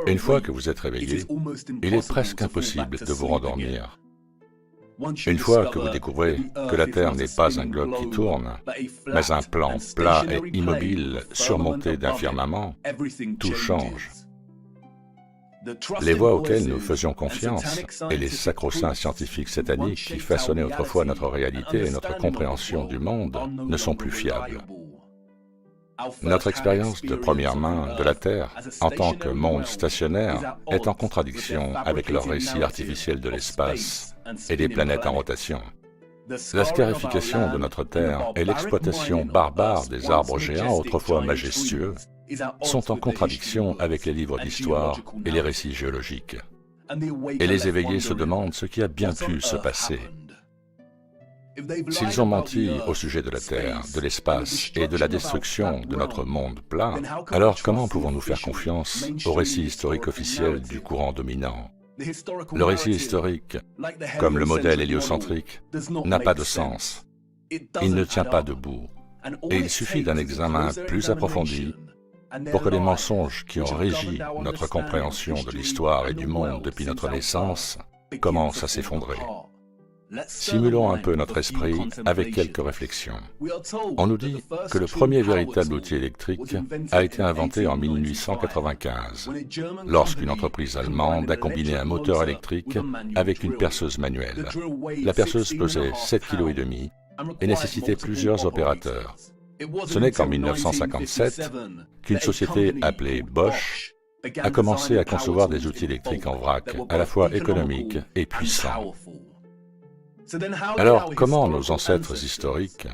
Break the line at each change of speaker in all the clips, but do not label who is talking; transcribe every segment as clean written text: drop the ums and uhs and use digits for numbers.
Une fois que vous êtes réveillé, il est presque impossible de vous rendormir. Une fois que vous découvrez que la Terre n'est pas un globe qui tourne, mais un plan plat et immobile surmonté d'un firmament, tout change. Les voies auxquelles nous faisions confiance et les sacro-saints scientifiques sataniques qui façonnaient autrefois notre réalité et notre compréhension du monde ne sont plus fiables. Notre expérience de première main de la Terre en tant que monde stationnaire est en contradiction avec leur récit artificiel de l'espace et des planètes en rotation. La scarification de notre Terre et l'exploitation barbare des arbres géants autrefois majestueux sont en contradiction avec les livres d'histoire et les récits géologiques. Et les éveillés se demandent ce qui a bien pu se passer. S'ils ont menti au sujet de la Terre, de l'espace et de la destruction de notre monde plat, alors comment pouvons-nous faire confiance au récit historique officiel du courant dominant? Le récit historique, comme le modèle héliocentrique, n'a pas de sens. Il ne tient pas debout. Et il suffit d'un examen plus approfondi pour que les mensonges qui ont régi notre compréhension de l'histoire et du monde depuis notre naissance commencent à s'effondrer. Simulons un peu notre esprit avec quelques réflexions. On nous dit que le premier véritable outil électrique a été inventé en 1895, lorsqu'une entreprise allemande a combiné un moteur électrique avec une perceuse manuelle. La perceuse pesait 7,5 kg et nécessitait plusieurs opérateurs. Ce n'est qu'en 1957 qu'une société appelée Bosch a commencé à concevoir des outils électriques en vrac, à la fois économiques et puissants. Alors, comment nos ancêtres historiques,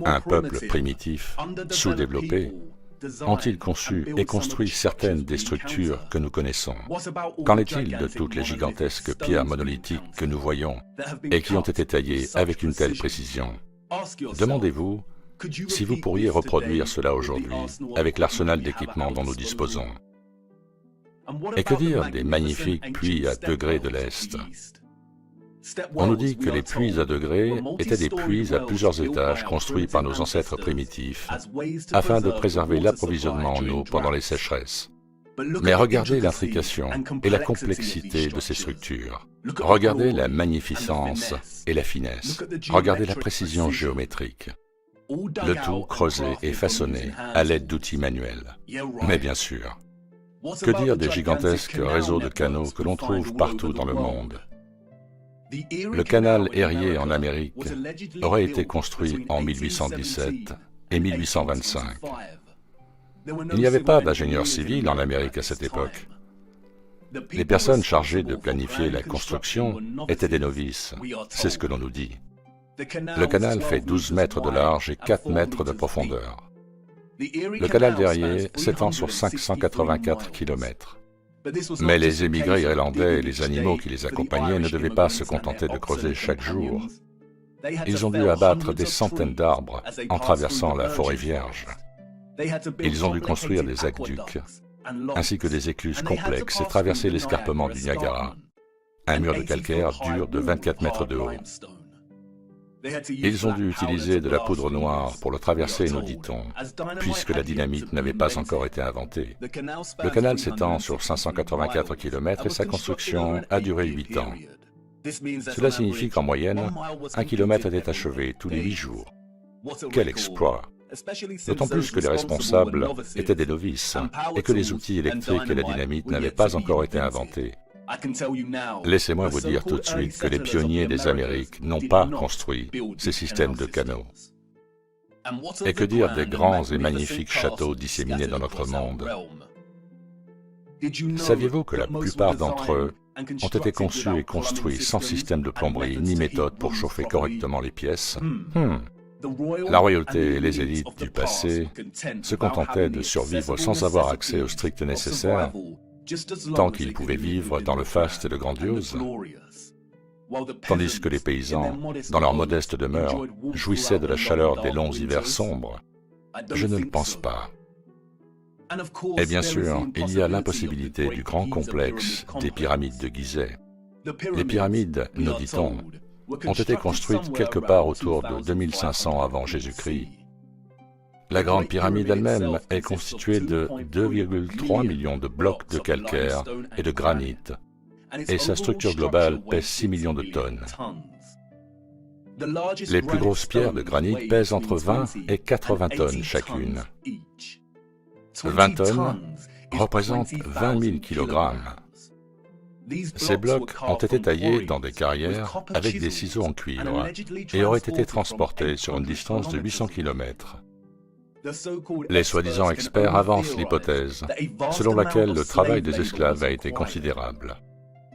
un peuple primitif, sous-développé, ont-ils conçu et construit certaines des structures que nous connaissons? Qu'en est-il de toutes les gigantesques pierres monolithiques que nous voyons et qui ont été taillées avec une telle précision? Demandez-vous si vous pourriez reproduire cela aujourd'hui avec l'arsenal d'équipements dont nous disposons. Et que dire des magnifiques puits à degrés de l'Est? On nous dit que les puits à degrés étaient des puits à plusieurs étages construits par nos ancêtres primitifs afin de préserver l'approvisionnement en eau pendant les sécheresses. Mais regardez l'intrication et la complexité de ces structures. Regardez la magnificence et la finesse. Regardez la précision géométrique. Le tout creusé et façonné à l'aide d'outils manuels. Mais bien sûr, que dire des gigantesques réseaux de canaux que l'on trouve partout dans le monde? Le canal Erie en Amérique aurait été construit en 1817 et 1825. Il n'y avait pas d'ingénieurs civils en Amérique à cette époque. Les personnes chargées de planifier la construction étaient des novices, c'est ce que l'on nous dit. Le canal fait 12 mètres de large et 4 mètres de profondeur. Le canal d'Erie s'étend sur 584 km. Mais les émigrés irlandais et les animaux qui les accompagnaient ne devaient pas se contenter de creuser chaque jour. Ils ont dû abattre des centaines d'arbres en traversant la forêt vierge. Ils ont dû construire des aqueducs, ainsi que des écluses complexes et traverser l'escarpement du Niagara, un mur de calcaire dur de 24 mètres de haut. Ils ont dû utiliser de la poudre noire pour le traverser, nous dit-on, puisque la dynamite n'avait pas encore été inventée. Le canal s'étend sur 584 km et sa construction a duré 8 ans. Cela signifie qu'en moyenne, 1 kilomètre était achevé tous les 8 jours. Quel exploit! D'autant plus que les responsables étaient des novices et que les outils électriques et la dynamite n'avaient pas encore été inventés. Laissez-moi vous dire tout de suite que les pionniers des Amériques n'ont pas construit ces systèmes de canaux. Et que dire des grands et magnifiques châteaux disséminés dans notre monde? Saviez-vous que la plupart d'entre eux ont été conçus et construits sans système de plomberie ni méthode pour chauffer correctement les pièces? La royauté et les élites du passé se contentaient de survivre sans avoir accès au strict nécessaire, tant qu'ils pouvaient vivre dans le faste et le grandiose, tandis que les paysans, dans leur modeste demeure, jouissaient de la chaleur des longs hivers sombres. Je ne le pense pas. Et bien sûr, il y a l'impossibilité du grand complexe des pyramides de Gizeh. Les pyramides, nous dit-on, ont été construites quelque part autour de 2500 avant Jésus-Christ. La Grande Pyramide elle-même est constituée de 2,3 millions de blocs de calcaire et de granit, et sa structure globale pèse 6 millions de tonnes. Les plus grosses pierres de granit pèsent entre 20 et 80 tonnes chacune. 20 tonnes représentent 20 000 kilogrammes. Ces blocs ont été taillés dans des carrières avec des ciseaux en cuivre et auraient été transportés sur une distance de 800 km. Les soi-disant experts avancent l'hypothèse selon laquelle le travail des esclaves a été considérable.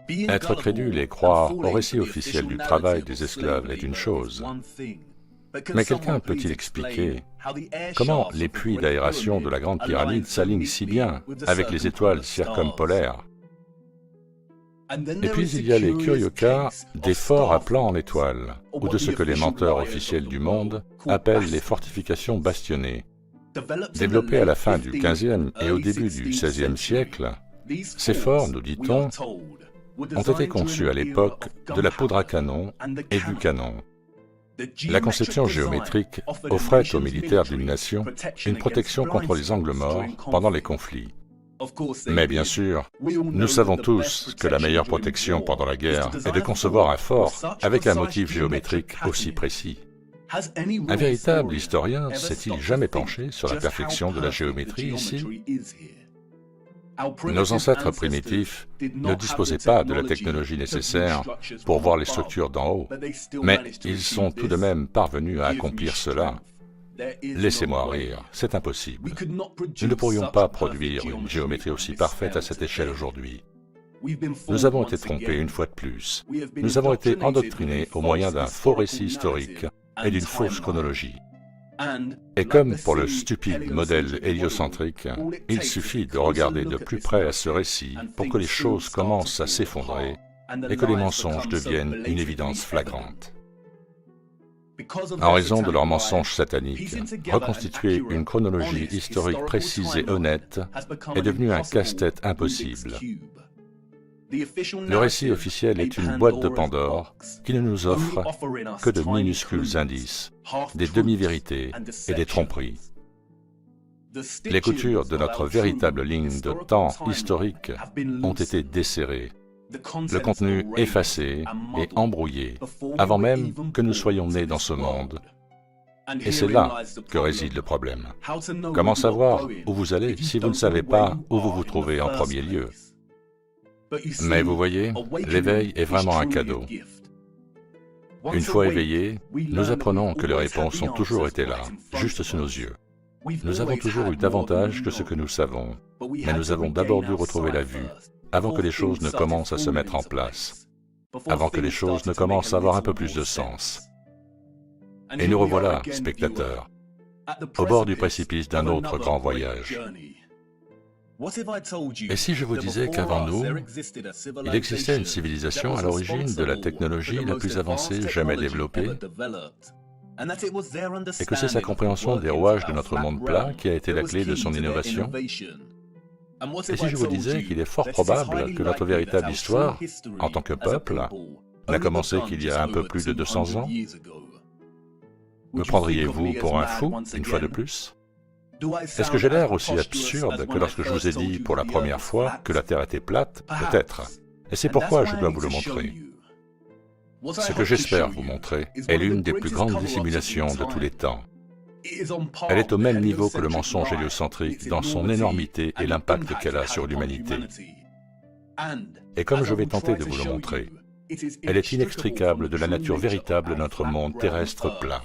Être crédule et croire au récit officiel du travail des esclaves est une chose. Mais quelqu'un peut-il expliquer comment les puits d'aération de la Grande Pyramide s'alignent si bien avec les étoiles circumpolaires? Et puis il y a les curieux cas des forts à plan en étoiles, ou de ce que les menteurs officiels du monde appellent les fortifications bastionnées. Développés à la fin du XVe et au début du XVIe siècle, ces forts, nous dit-on, ont été conçus à l'époque de la poudre à canon et du canon. La conception géométrique offrait aux militaires d'une nation une protection contre les angles morts pendant les conflits. Mais bien sûr, nous savons tous que la meilleure protection pendant la guerre est de concevoir un fort avec un motif géométrique aussi précis. Un véritable historien s'est-il jamais penché sur la perfection de la géométrie ici? Nos ancêtres primitifs ne disposaient pas de la technologie nécessaire pour voir les structures d'en haut, mais ils sont tout de même parvenus à accomplir cela. Laissez-moi rire, c'est impossible. Nous ne pourrions pas produire une géométrie aussi parfaite à cette échelle aujourd'hui. Nous avons été trompés une fois de plus. Nous avons été endoctrinés au moyen d'un faux récit historique et d'une fausse chronologie. Et comme pour le stupide modèle héliocentrique, il suffit de regarder de plus près à ce récit pour que les choses commencent à s'effondrer et que les mensonges deviennent une évidence flagrante. En raison de leurs mensonges sataniques, reconstituer une chronologie historique précise et honnête est devenu un casse-tête impossible. Le récit officiel est une boîte de Pandore qui ne nous offre que de minuscules indices, des demi-vérités et des tromperies. Les coutures de notre véritable ligne de temps historique ont été desserrées, le contenu effacé et embrouillé, avant même que nous soyons nés dans ce monde. Et c'est là que réside le problème. Comment savoir où vous allez si vous ne savez pas où vous vous trouvez en premier lieu? Mais vous voyez, l'éveil est vraiment un cadeau. Une fois éveillés, nous apprenons que les réponses ont toujours été là, juste sous nos yeux. Nous avons toujours eu davantage que ce que nous savons, mais nous avons d'abord dû retrouver la vue, avant que les choses ne commencent à se mettre en place, avant que les choses ne commencent à avoir un peu plus de sens. Et nous revoilà, spectateurs, au bord du précipice d'un autre grand voyage. Et si je vous disais qu'avant nous, il existait une civilisation à l'origine de la technologie la plus avancée jamais développée, et que c'est sa compréhension des rouages de notre monde plat qui a été la clé de son innovation? Et si je vous disais qu'il est fort probable que notre véritable histoire, en tant que peuple, n'a commencé qu'il y a un peu plus de 200 ans? Me prendriez-vous pour un fou, une fois de plus? Est-ce que j'ai l'air aussi absurde que lorsque je vous ai dit pour la première fois que la Terre était plate? Peut-être. Et c'est pourquoi je dois vous le montrer. Ce que j'espère vous montrer est l'une des plus grandes dissimulations de tous les temps. Elle est au même niveau que le mensonge héliocentrique dans son énormité et l'impact qu'elle a sur l'humanité. Et comme je vais tenter de vous le montrer, elle est inextricable de la nature véritable de notre monde terrestre plat.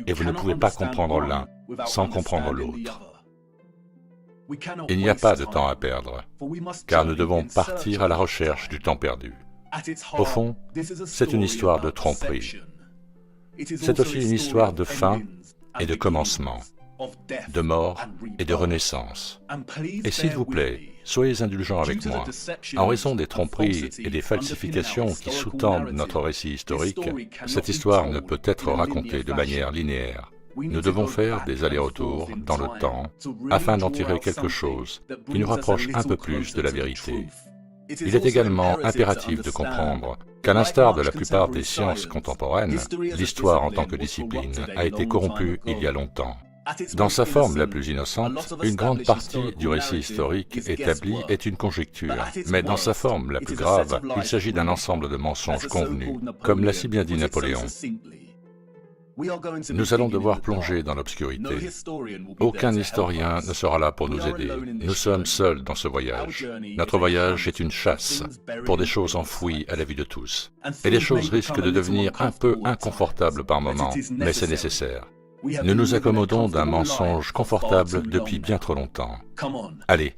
Et vous ne pouvez pas comprendre l'un sans comprendre l'autre. Il n'y a pas de temps à perdre, car nous devons partir à la recherche du temps perdu. Au fond, c'est une histoire de tromperie. C'est aussi une histoire de fin et de commencement, de mort et de renaissance. Et s'il vous plaît, soyez indulgents avec moi. En raison des tromperies et des falsifications qui sous-tendent notre récit historique, cette histoire ne peut être racontée de manière linéaire. Nous devons faire des allers-retours dans le temps afin d'en tirer quelque chose qui nous rapproche un peu plus de la vérité. Il est également impératif de comprendre qu'à l'instar de la plupart des sciences contemporaines, l'histoire en tant que discipline a été corrompue il y a longtemps. Dans sa forme la plus innocente, une grande partie du récit historique établi est une conjecture, mais dans sa forme la plus grave, il s'agit d'un ensemble de mensonges convenus, comme l'a si bien dit Napoléon. Nous allons devoir plonger dans l'obscurité. Aucun historien ne sera là pour nous aider. Nous sommes seuls dans ce voyage. Notre voyage est une chasse pour des choses enfouies à la vue de tous. Et les choses risquent de devenir un peu inconfortables par moments, mais c'est nécessaire. Nous nous accommodons d'un mensonge confortable depuis bien trop longtemps. Allez,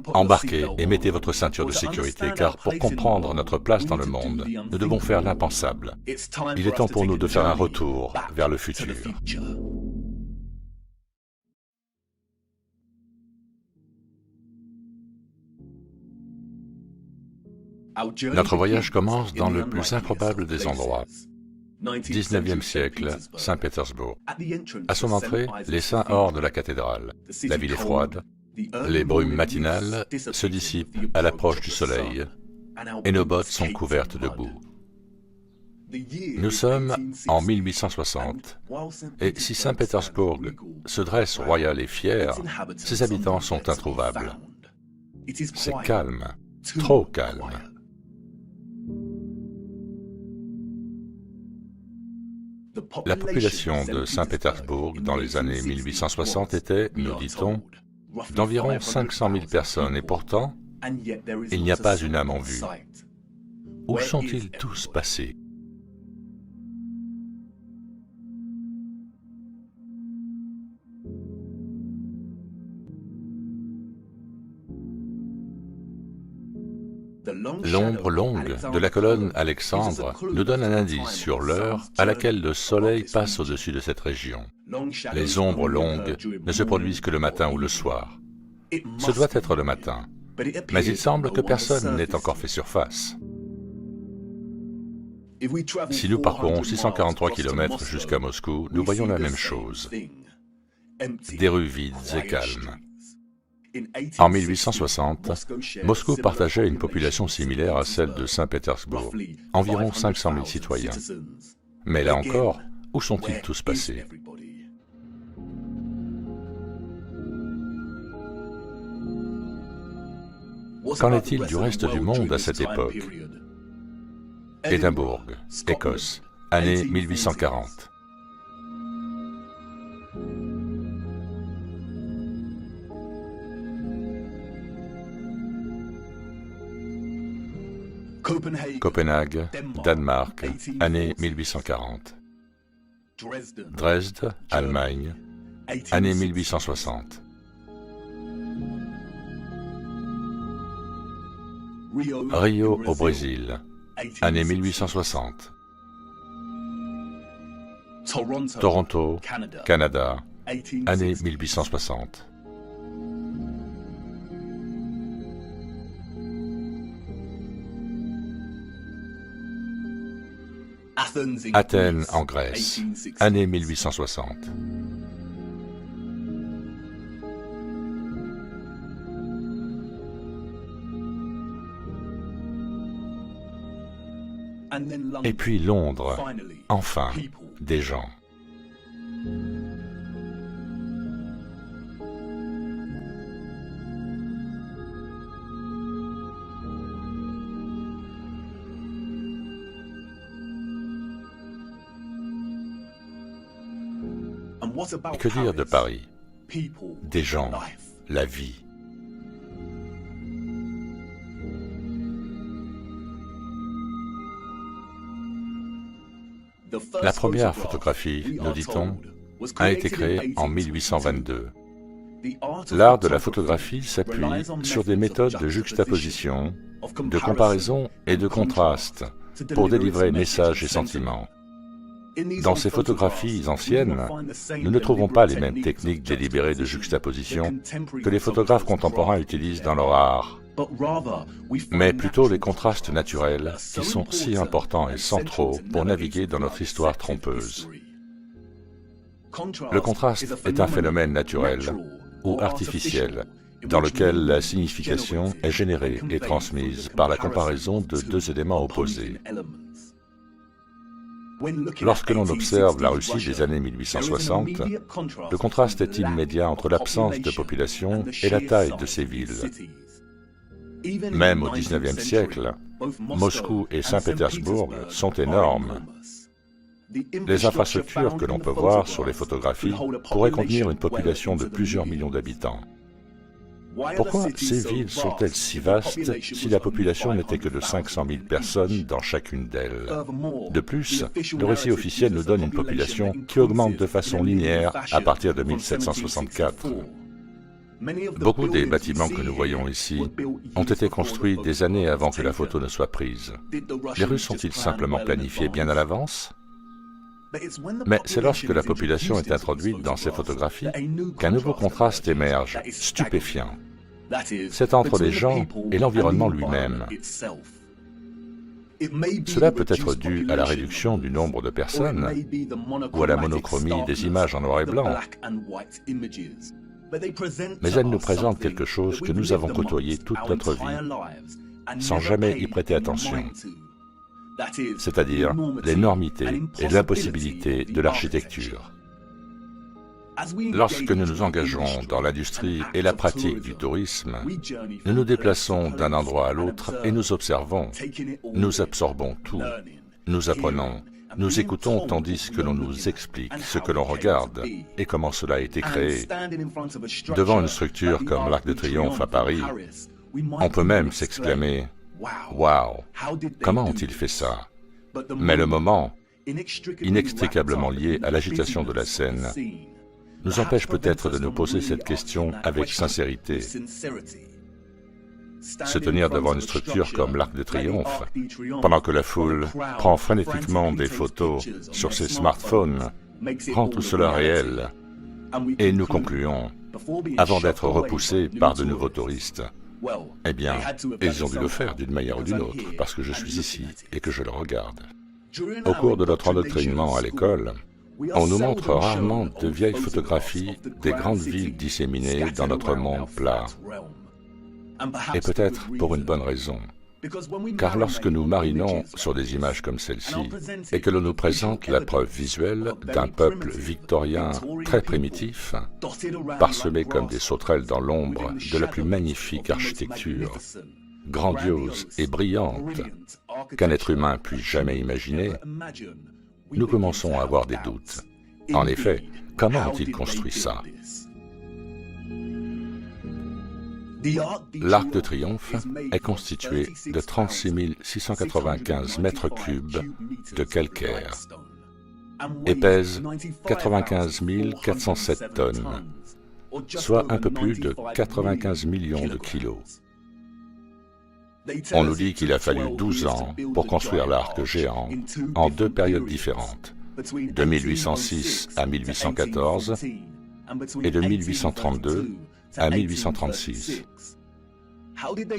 embarquez et mettez votre ceinture de sécurité, car pour comprendre notre place dans le monde, nous devons faire l'impensable. Il est temps pour nous de faire un retour vers le futur. Notre voyage commence dans le plus improbable des endroits. 19e siècle, Saint-Pétersbourg. À son entrée, les saints hors de la cathédrale. La ville est froide, les brumes matinales se dissipent à l'approche du soleil, et nos bottes sont couvertes de boue. Nous sommes en 1860, et si Saint-Pétersbourg se dresse royal et fier, ses habitants sont introuvables. C'est calme, trop calme. La population de Saint-Pétersbourg dans les années 1860 était, nous dit-on, d'environ 500 000 personnes, et pourtant, il n'y a pas une âme en vue. Où sont-ils tous passés? L'ombre longue de la colonne Alexandre nous donne un indice sur l'heure à laquelle le soleil passe au-dessus de cette région. Les ombres longues ne se produisent que le matin ou le soir. Ce doit être le matin, mais il semble que personne n'ait encore fait surface. Si nous parcourons 643 km jusqu'à Moscou, nous voyons la même chose. Des rues vides et calmes. En 1860, Moscou partageait une population similaire à celle de Saint-Pétersbourg, environ 500 000 citoyens. Mais là encore, où sont-ils tous passés? Qu'en est-il du reste du monde à cette époque? Édimbourg, Écosse, année 1840. Copenhague, Danemark, année 1840. Dresde, Allemagne, année 1860. Rio au Brésil, année 1860. Toronto, Canada, année 1860. Athènes en Grèce, année 1860. Et puis Londres, enfin, des gens. Que dire de Paris? Des gens, la vie. La première photographie, nous dit-on, a été créée en 1822. L'art de la photographie s'appuie sur des méthodes de juxtaposition, de comparaison et de contraste pour délivrer messages et sentiments. Dans ces photographies anciennes, nous ne trouvons pas les mêmes techniques délibérées de juxtaposition que les photographes contemporains utilisent dans leur art, mais plutôt les contrastes naturels qui sont si importants et centraux pour naviguer dans notre histoire trompeuse. Le contraste est un phénomène naturel ou artificiel dans lequel la signification est générée et transmise par la comparaison de deux éléments opposés. Lorsque l'on observe la Russie des années 1860, le contraste est immédiat entre l'absence de population et la taille de ces villes. Même au XIXe siècle, Moscou et Saint-Pétersbourg sont énormes. Les infrastructures que l'on peut voir sur les photographies pourraient contenir une population de plusieurs millions d'habitants. Pourquoi ces villes sont-elles si vastes si la population n'était que de 500 000 personnes dans chacune d'elles? De plus, le récit officiel nous donne une population qui augmente de façon linéaire à partir de 1764. Beaucoup des bâtiments que nous voyons ici ont été construits des années avant que la photo ne soit prise. Les Russes ont-ils simplement planifié bien à l'avance? Mais c'est lorsque la population est introduite dans ces photographies qu'un nouveau contraste émerge, stupéfiant. C'est entre les gens et l'environnement lui-même. Cela peut être dû à la réduction du nombre de personnes ou à la monochromie des images en noir et blanc. Mais elles nous présentent quelque chose que nous avons côtoyé toute notre vie, sans jamais y prêter attention. C'est-à-dire l'énormité et l'impossibilité de l'architecture. Lorsque nous nous engageons dans l'industrie et la pratique du tourisme, nous nous déplaçons d'un endroit à l'autre et nous observons, nous absorbons tout, nous apprenons, nous écoutons tandis que l'on nous explique ce que l'on regarde et comment cela a été créé. Devant une structure comme l'Arc de Triomphe à Paris, on peut même s'exclamer « Waouh, comment ont-ils fait ça ?» Mais le moment, inextricablement lié à l'agitation de la scène, nous empêche peut-être de nous poser cette question avec sincérité. Se tenir devant une structure comme l'Arc de Triomphe, pendant que la foule prend frénétiquement des photos sur ses smartphones, rend tout cela réel. Et nous concluons, avant d'être repoussés par de nouveaux touristes, eh bien, ils ont dû le faire d'une manière ou d'une autre, parce que je suis ici et que je le regarde. Au cours de notre endoctrinement à l'école, on nous montre rarement de vieilles photographies des grandes villes disséminées dans notre monde plat. Et peut-être pour une bonne raison. Car lorsque nous marinons sur des images comme celle-ci, et que l'on nous présente la preuve visuelle d'un peuple victorien très primitif, parsemé comme des sauterelles dans l'ombre de la plus magnifique architecture, grandiose et brillante qu'un être humain puisse jamais imaginer, nous commençons à avoir des doutes. En effet, comment ont-ils construit ça? L'Arc de Triomphe est constitué de 36 695 mètres cubes de calcaire et pèse 95 407 tonnes, soit un peu plus de 95 millions de kilos. On nous dit qu'il a fallu 12 ans pour construire l'arc géant en deux périodes différentes, de 1806 à 1814 et de 1832 à 1836.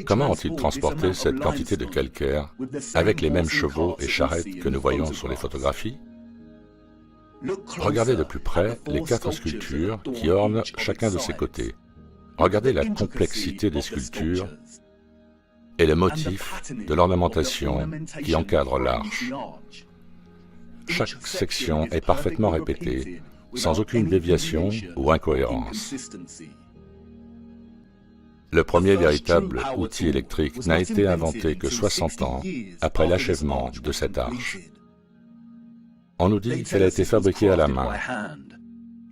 Comment ont-ils transporté cette quantité de calcaire avec les mêmes chevaux et charrettes que nous voyons sur les photographies? Regardez de plus près les 4 sculptures qui ornent chacun de ses côtés. Regardez la complexité des sculptures et le motif de l'ornementation qui encadre l'arche. Chaque section est parfaitement répétée, sans aucune déviation ou incohérence. Le premier véritable outil électrique n'a été inventé que 60 ans après l'achèvement de cette arche. On nous dit qu'elle a été fabriquée à la main.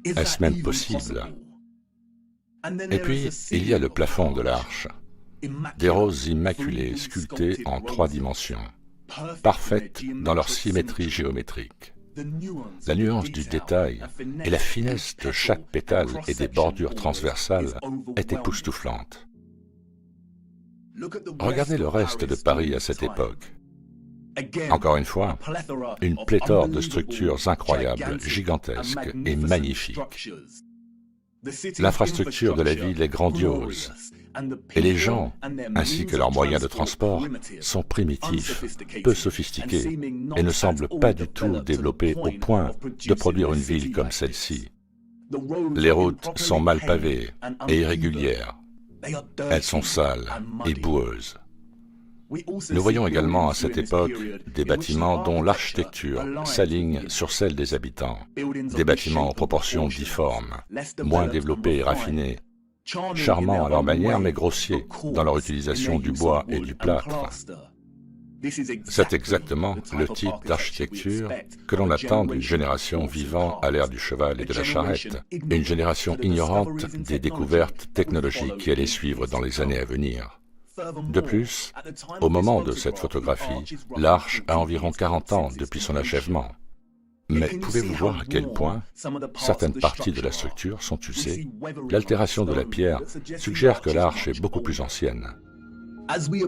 Est-ce même possible? Et puis, il y a le plafond de l'arche. Des roses immaculées sculptées en 3 dimensions, parfaites dans leur symétrie géométrique. La nuance du détail et la finesse de chaque pétale et des bordures transversales est époustouflante. Regardez le reste de Paris à cette époque. Encore une fois, une pléthore de structures incroyables, gigantesques et magnifiques. L'infrastructure de la ville est grandiose, et les gens, ainsi que leurs moyens de transport, sont primitifs, peu sophistiqués, et ne semblent pas du tout développés au point de produire une ville comme celle-ci. Les routes sont mal pavées et irrégulières. Elles sont sales et boueuses. Nous voyons également à cette époque des bâtiments dont l'architecture s'aligne sur celle des habitants, des bâtiments en proportions difformes, moins développés et raffinés, charmants à leur manière mais grossiers dans leur utilisation du bois et du plâtre. C'est exactement le type d'architecture que l'on attend d'une génération vivant à l'ère du cheval et de la charrette, une génération ignorante des découvertes technologiques qui allaient suivre dans les années à venir. De plus, au moment de cette photographie, l'arche a environ 40 ans depuis son achèvement. Mais pouvez-vous voir à quel point certaines parties de la structure sont usées? L'altération de la pierre suggère que l'arche est beaucoup plus ancienne.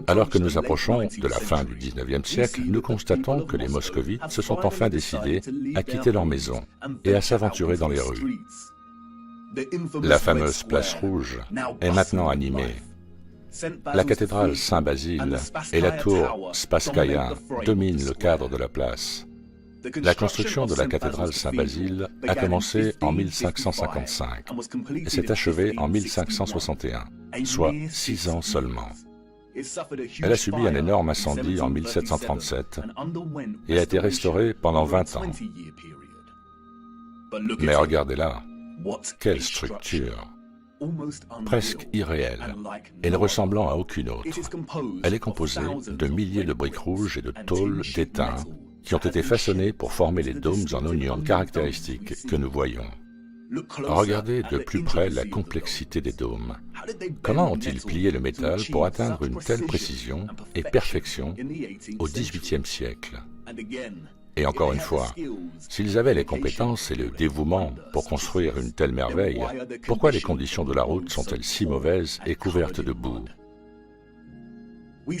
Alors que nous approchons de la fin du XIXe siècle, nous constatons que les moscovites se sont enfin décidés à quitter leur maison et à s'aventurer dans les rues. La fameuse place rouge est maintenant animée. La cathédrale Saint-Basile et la tour Spasskaya dominent le cadre de la place. La construction de la cathédrale Saint-Basile a commencé en 1555 et s'est achevée en 1561, soit 6 ans seulement. Elle a subi un énorme incendie en 1737 et a été restaurée pendant 20 ans. Mais regardez-la, quelle structure! Presque irréelle et ne ressemblant à aucune autre. Elle est composée de milliers de briques rouges et de tôles d'étain qui ont été façonnées pour former les dômes en oignon caractéristiques que nous voyons. Regardez de plus près la complexité des dômes. Comment ont-ils plié le métal pour atteindre une telle précision et perfection au XVIIIe siècle? Et encore une fois, s'ils avaient les compétences et le dévouement pour construire une telle merveille, pourquoi les conditions de la route sont-elles si mauvaises et couvertes de boue?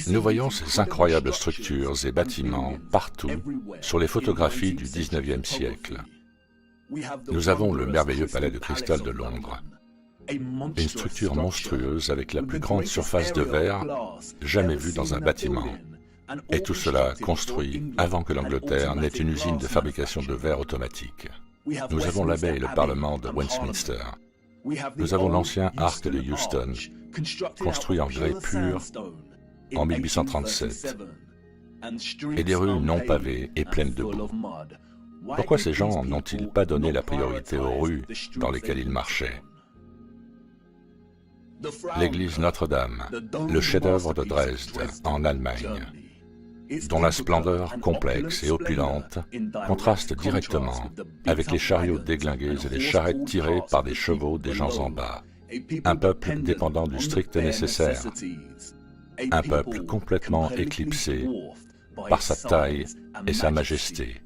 Nous voyons ces incroyables structures et bâtiments partout sur les photographies du XIXe siècle. Nous avons le merveilleux palais de cristal de Londres, une structure monstrueuse avec la plus grande surface de verre jamais vue dans un bâtiment. Et tout cela construit avant que l'Angleterre n'ait une usine de fabrication de verre automatique. Nous avons l'abbaye et le Parlement de Westminster. Nous avons l'ancien arc de Euston, construit en grès pur en 1837, et des rues non pavées et pleines de boue. Pourquoi ces gens n'ont-ils pas donné la priorité aux rues dans lesquelles ils marchaient? L'église Notre-Dame, le chef-d'œuvre de Dresde, en Allemagne, dont la splendeur complexe et opulente contraste directement avec les chariots déglingués et les charrettes tirées par des chevaux des gens en bas, un peuple dépendant du strict nécessaire, un peuple complètement éclipsé par sa taille et sa majesté.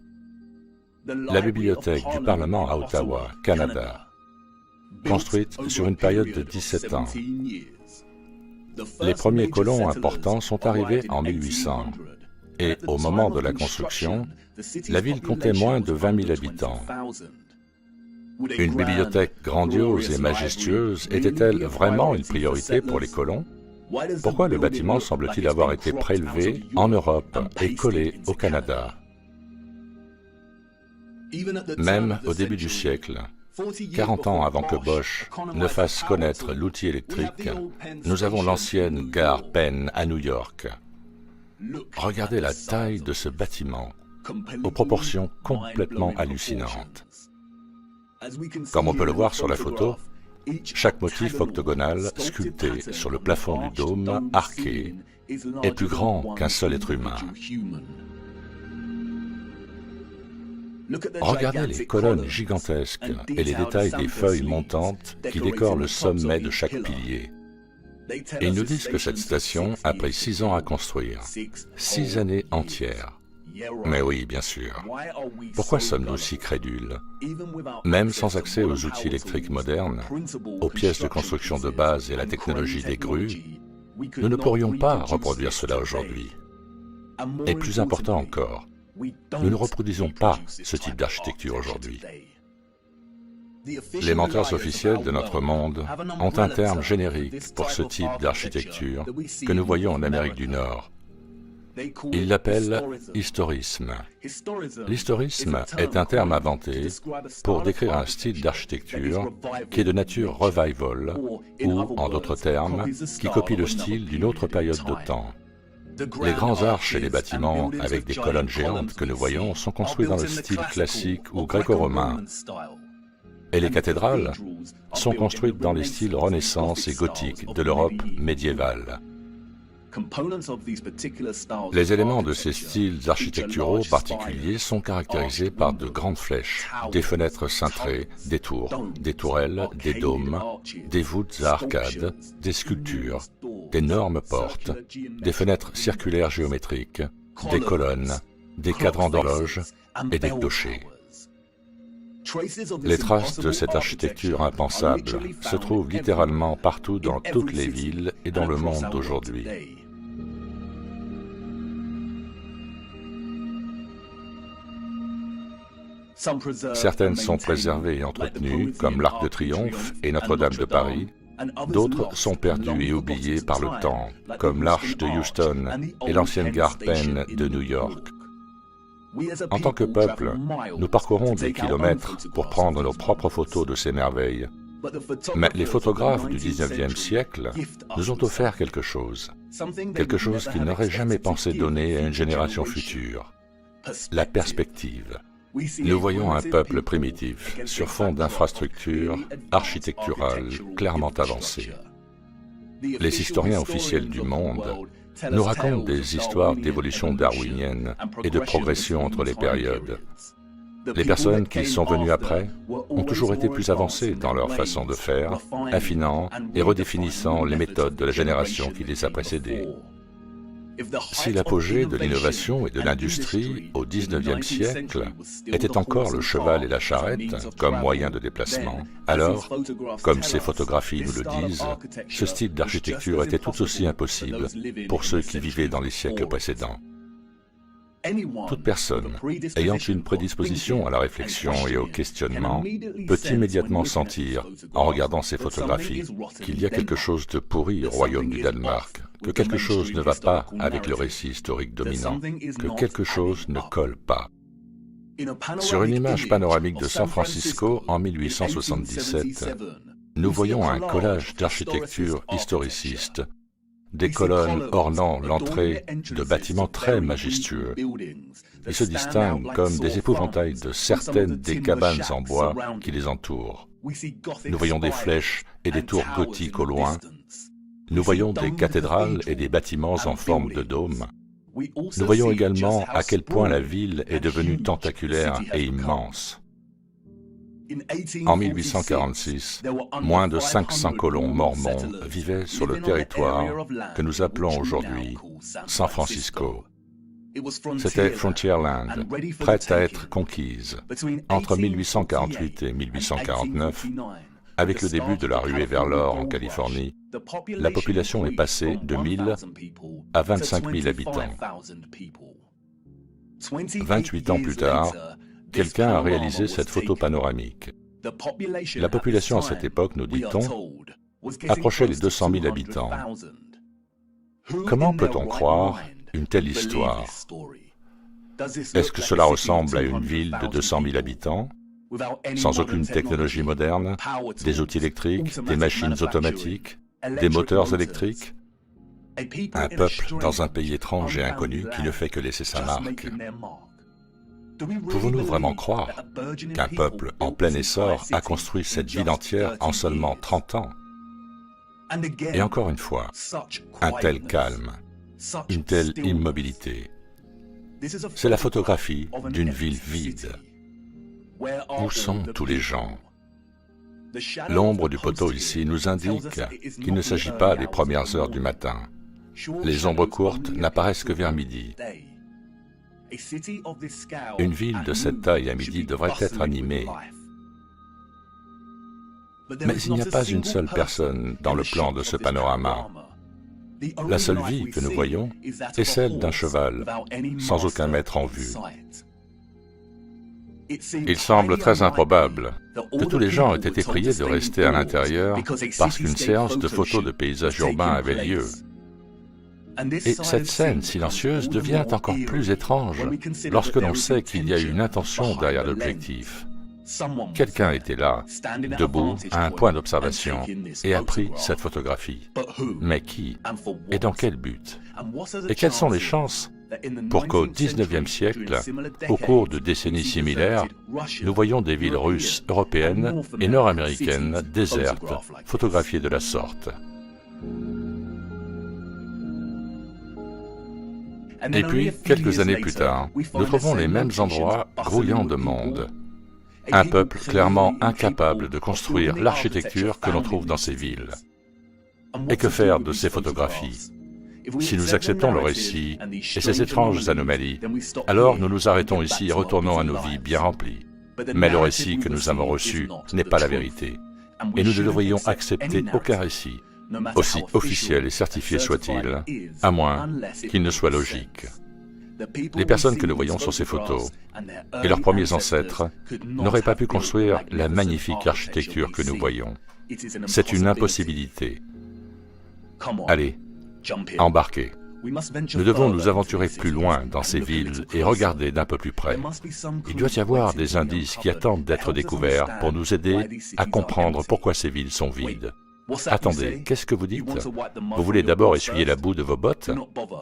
La bibliothèque du Parlement à Ottawa, Canada, construite sur une période de 17 ans. Les premiers colons importants sont arrivés en 1800. Et au moment de la construction, la ville comptait moins de 20 000 habitants. Une bibliothèque grandiose et majestueuse était-elle vraiment une priorité pour les colons? Pourquoi le bâtiment semble-t-il avoir été prélevé en Europe et collé au Canada? Même au début du siècle, 40 ans avant que Bosch ne fasse connaître l'outil électrique, nous avons l'ancienne gare Penn à New York. Regardez la taille de ce bâtiment, aux proportions complètement hallucinantes. Comme on peut le voir sur la photo, chaque motif octogonal sculpté sur le plafond du dôme, arqué, est plus grand qu'un seul être humain. Regardez les colonnes gigantesques et les détails des feuilles montantes qui décorent le sommet de chaque pilier. Et ils nous disent que cette station a pris 6 ans à construire, 6 années entières. Mais oui, bien sûr. Pourquoi sommes-nous si crédules? Même sans accès aux outils électriques modernes, aux pièces de construction de base et à la technologie des grues, nous ne pourrions pas reproduire cela aujourd'hui. Et plus important encore, nous ne reproduisons pas ce type d'architecture aujourd'hui. Les menteurs officiels de notre monde ont un terme générique pour ce type d'architecture que nous voyons en Amérique du Nord. Ils l'appellent historisme. L'historisme est un terme inventé pour décrire un style d'architecture qui est de nature revival, ou, en d'autres termes, qui copie le style d'une autre période de temps. Les grands arches et les bâtiments avec des colonnes géantes que nous voyons sont construits dans le style classique ou gréco-romain. Et les cathédrales sont construites dans les styles Renaissance et gothique de l'Europe médiévale. Les éléments de ces styles architecturaux particuliers sont caractérisés par de grandes flèches, des fenêtres cintrées, des tours, des tourelles, des dômes, des voûtes à arcades, des sculptures, d'énormes portes, des fenêtres circulaires géométriques, des colonnes, des cadrans d'horloge et des clochers. Les traces de cette architecture impensable se trouvent littéralement partout dans toutes les villes et dans le monde d'aujourd'hui. Certaines sont préservées et entretenues, comme l'Arc de Triomphe et Notre-Dame de Paris. D'autres sont perdues et oubliées par le temps, comme l'Arche de Houston et l'ancienne gare Penn de New York. En tant que peuple, nous parcourons des kilomètres pour prendre nos propres photos de ces merveilles. Mais les photographes du XIXe siècle nous ont offert quelque chose qu'ils n'auraient jamais pensé donner à une génération future, la perspective. Nous voyons un peuple primitif sur fond d'infrastructures architecturales clairement avancées. Les historiens officiels du monde nous racontent des histoires d'évolution darwinienne et de progression entre les périodes. Les personnes qui sont venues après ont toujours été plus avancées dans leur façon de faire, affinant et redéfinissant les méthodes de la génération qui les a précédées. Si l'apogée de l'innovation et de l'industrie au XIXe siècle était encore le cheval et la charrette comme moyen de déplacement, alors, comme ces photographies nous le disent, ce style d'architecture était tout aussi impossible pour ceux qui vivaient dans les siècles précédents. Toute personne ayant une prédisposition à la réflexion et au questionnement peut immédiatement sentir, en regardant ces photographies, qu'il y a quelque chose de pourri au royaume du Danemark, que quelque chose ne va pas avec le récit historique dominant, que quelque chose ne colle pas. Sur une image panoramique de San Francisco en 1877, nous voyons un collage d'architecture historiciste, des colonnes ornant l'entrée de bâtiments très majestueux. Ils se distinguent comme des épouvantails de certaines des cabanes en bois qui les entourent. Nous voyons des flèches et des tours gothiques au loin. Nous voyons des cathédrales et des bâtiments en forme de dôme. Nous voyons également à quel point la ville est devenue tentaculaire et immense. En 1846, moins de 500 colons mormons vivaient sur le territoire que nous appelons aujourd'hui San Francisco. C'était Frontierland, prête à être conquise. Entre 1848 et 1849, avec le début de la ruée vers l'or en Californie, la population est passée de 1000 à 25 000 habitants. 28 ans plus tard, quelqu'un a réalisé cette photo panoramique. La population à cette époque, nous dit-on, approchait les 200 000 habitants. Comment peut-on croire une telle histoire? Est-ce que cela ressemble à une ville de 200 000 habitants, sans aucune technologie moderne, des outils électriques, des machines automatiques, des moteurs électriques? Un peuple dans un pays étrange et inconnu qui ne fait que laisser sa marque. Pouvons-nous vraiment croire qu'un peuple en plein essor a construit cette ville entière en seulement 30 ans? Et encore une fois, un tel calme, une telle immobilité. C'est la photographie d'une ville vide. Où sont tous les gens? L'ombre du poteau ici nous indique qu'il ne s'agit pas des premières heures du matin. Les ombres courtes n'apparaissent que vers midi. Une ville de cette taille à midi devrait être animée. Mais il n'y a pas une seule personne dans le plan de ce panorama. La seule vie que nous voyons est celle d'un cheval, sans aucun maître en vue. Il semble très improbable que tous les gens aient été priés de rester à l'intérieur parce qu'une séance de photos de paysages urbains avait lieu. Et cette scène silencieuse devient encore plus étrange lorsque l'on sait qu'il y a une intention derrière l'objectif. Quelqu'un était là, debout, à un point d'observation, et a pris cette photographie. Mais qui? Et dans quel but? Et quelles sont les chances pour qu'au XIXe siècle, au cours de décennies similaires, nous voyons des villes russes, européennes et nord-américaines désertes, photographiées de la sorte? Et puis, quelques années plus tard, nous trouvons les mêmes endroits grouillants de monde. Un peuple clairement incapable de construire l'architecture que l'on trouve dans ces villes. Et que faire de ces photographies? Si nous acceptons le récit et ces étranges anomalies, alors nous nous arrêtons ici et retournons à nos vies bien remplies. Mais le récit que nous avons reçu n'est pas la vérité. Et nous ne devrions accepter aucun récit, aussi officiel et certifié soit-il, à moins qu'il ne soit logique. Les personnes que nous voyons sur ces photos et leurs premiers ancêtres n'auraient pas pu construire la magnifique architecture que nous voyons. C'est une impossibilité. Allez, embarquez. Nous devons nous aventurer plus loin dans ces villes et regarder d'un peu plus près. Il doit y avoir des indices qui attendent d'être découverts pour nous aider à comprendre pourquoi ces villes sont vides. Attendez, qu'est-ce que vous dites? Vous voulez d'abord essuyer la boue de vos bottes?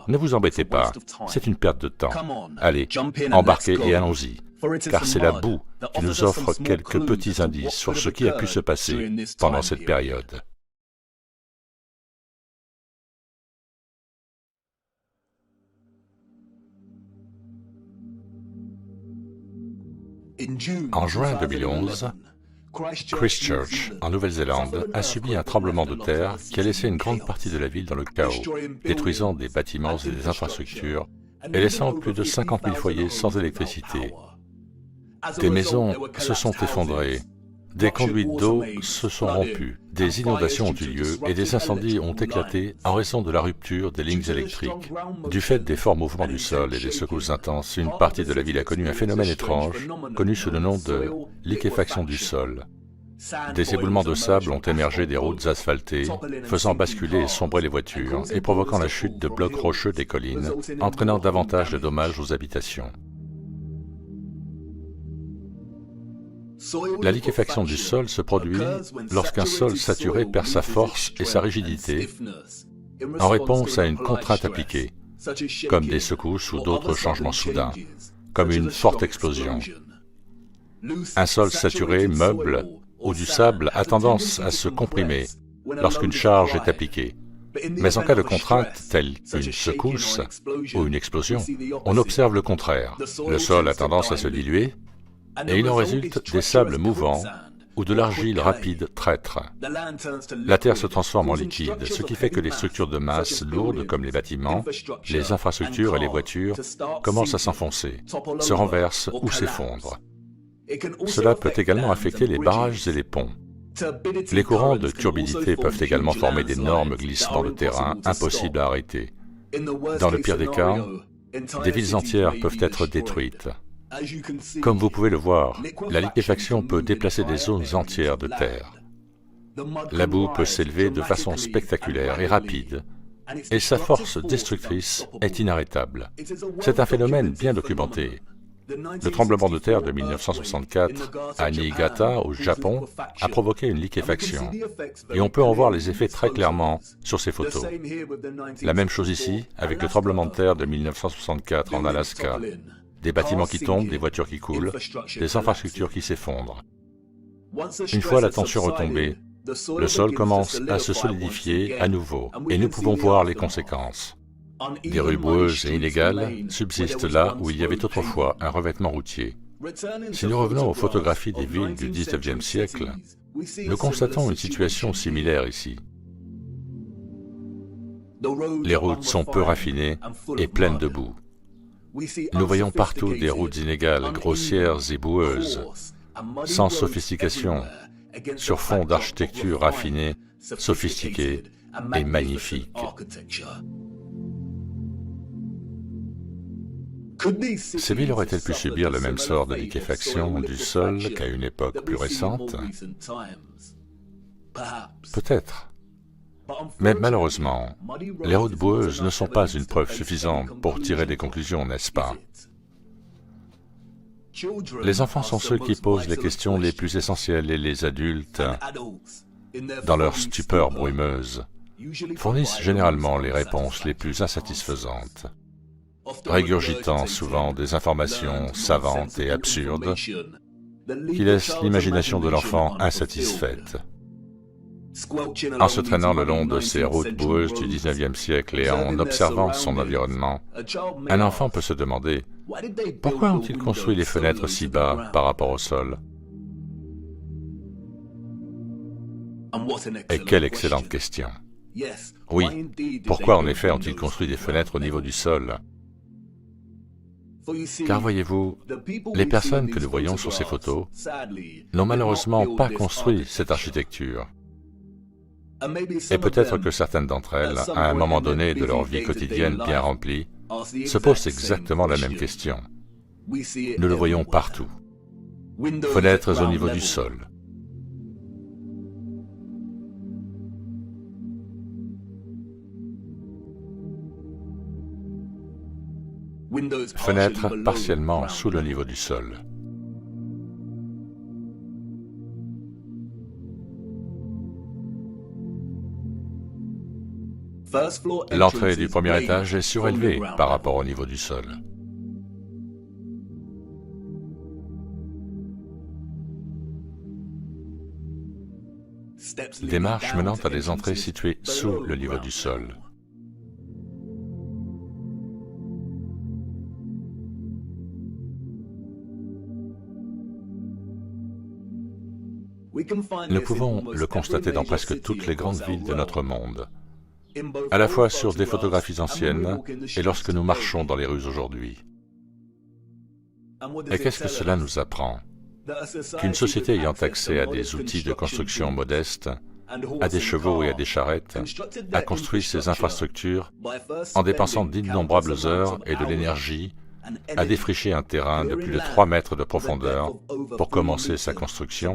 Ne vous embêtez pas, c'est une perte de temps. Allez, embarquez et allons-y, car c'est la boue qui nous offre quelques petits indices sur ce qui a pu se passer pendant cette période. En juin 2011, Christchurch, en Nouvelle-Zélande, a subi un tremblement de terre qui a laissé une grande partie de la ville dans le chaos, détruisant des bâtiments et des infrastructures et laissant plus de 50 000 foyers sans électricité. Des maisons se sont effondrées, des conduites d'eau se sont rompues, des inondations ont eu lieu et des incendies ont éclaté en raison de la rupture des lignes électriques. Du fait des forts mouvements du sol et des secousses intenses, une partie de la ville a connu un phénomène étrange, connu sous le nom de liquéfaction du sol. Des éboulements de sable ont émergé des routes asphaltées, faisant basculer et sombrer les voitures et provoquant la chute de blocs rocheux des collines, entraînant davantage de dommages aux habitations. La liquéfaction du sol se produit lorsqu'un sol saturé perd sa force et sa rigidité en réponse à une contrainte appliquée, comme des secousses ou d'autres changements soudains, comme une forte explosion. Un sol saturé, meuble ou du sable a tendance à se comprimer lorsqu'une charge est appliquée. Mais en cas de contrainte telle qu'une secousse ou une explosion, on observe le contraire. Le sol a tendance à se diluer et il en résulte des sables mouvants ou de l'argile rapide traître. La terre se transforme en liquide, ce qui fait que les structures de masse lourdes comme les bâtiments, les infrastructures et les voitures commencent à s'enfoncer, se renversent ou s'effondrent. Cela peut également affecter les barrages et les ponts. Les courants de turbidité peuvent également former d'énormes glissements de terrain impossibles à arrêter. Dans le pire des cas, des villes entières peuvent être détruites. Comme vous pouvez le voir, la liquéfaction peut déplacer des zones entières de terre. La boue peut s'élever de façon spectaculaire et rapide, et sa force destructrice est inarrêtable. C'est un phénomène bien documenté. Le tremblement de terre de 1964 à Niigata, au Japon, a provoqué une liquéfaction, et on peut en voir les effets très clairement sur ces photos. La même chose ici, avec le tremblement de terre de 1964 en Alaska. Des bâtiments qui tombent, des voitures qui coulent, des infrastructures qui s'effondrent. Une fois la tension retombée, le sol commence à se solidifier à nouveau, et nous pouvons voir les conséquences. Des rues boueuses et inégales subsistent là où il y avait autrefois un revêtement routier. Si nous revenons aux photographies des villes du XIXe siècle, nous constatons une situation similaire ici. Les routes sont peu raffinées et pleines de boue. Nous voyons partout des routes inégales, grossières et boueuses, sans sophistication, sur fond d'architecture raffinée, sophistiquée et magnifique. Ces villes auraient-elles pu subir le même sort de liquéfaction du sol qu'à une époque plus récente? Peut-être. Mais malheureusement, les routes boueuses ne sont pas une preuve suffisante pour tirer des conclusions, n'est-ce pas? Les enfants sont ceux qui posent les questions les plus essentielles et les adultes, dans leur stupeur brumeuse, fournissent généralement les réponses les plus insatisfaisantes, régurgitant souvent des informations savantes et absurdes qui laissent l'imagination de l'enfant insatisfaite. En se traînant le long de ces routes boueuses du XIXe siècle et en observant son environnement, un enfant peut se demander « Pourquoi ont-ils construit les fenêtres si bas par rapport au sol ?» Et quelle excellente question! Oui, pourquoi en effet ont-ils construit des fenêtres au niveau du sol? Car voyez-vous, les personnes que nous voyons sur ces photos n'ont malheureusement pas construit cette architecture. Et peut-être que certaines d'entre elles, à un moment donné de leur vie quotidienne bien remplie, se posent exactement la même question. Nous le voyons partout. Fenêtres au niveau du sol. Fenêtres partiellement sous le niveau du sol. L'entrée du premier étage est surélevée par rapport au niveau du sol. Des marches menant à des entrées situées sous le niveau du sol. Nous pouvons le constater dans presque toutes les grandes villes de notre monde, à la fois sur des photographies anciennes et lorsque nous marchons dans les rues aujourd'hui. Et qu'est-ce que cela nous apprend? Qu'une société ayant accès à des outils de construction modestes, à des chevaux et à des charrettes, a construit ses infrastructures en dépensant d'innombrables heures et de l'énergie à défricher un terrain de plus de 3 mètres de profondeur pour commencer sa construction.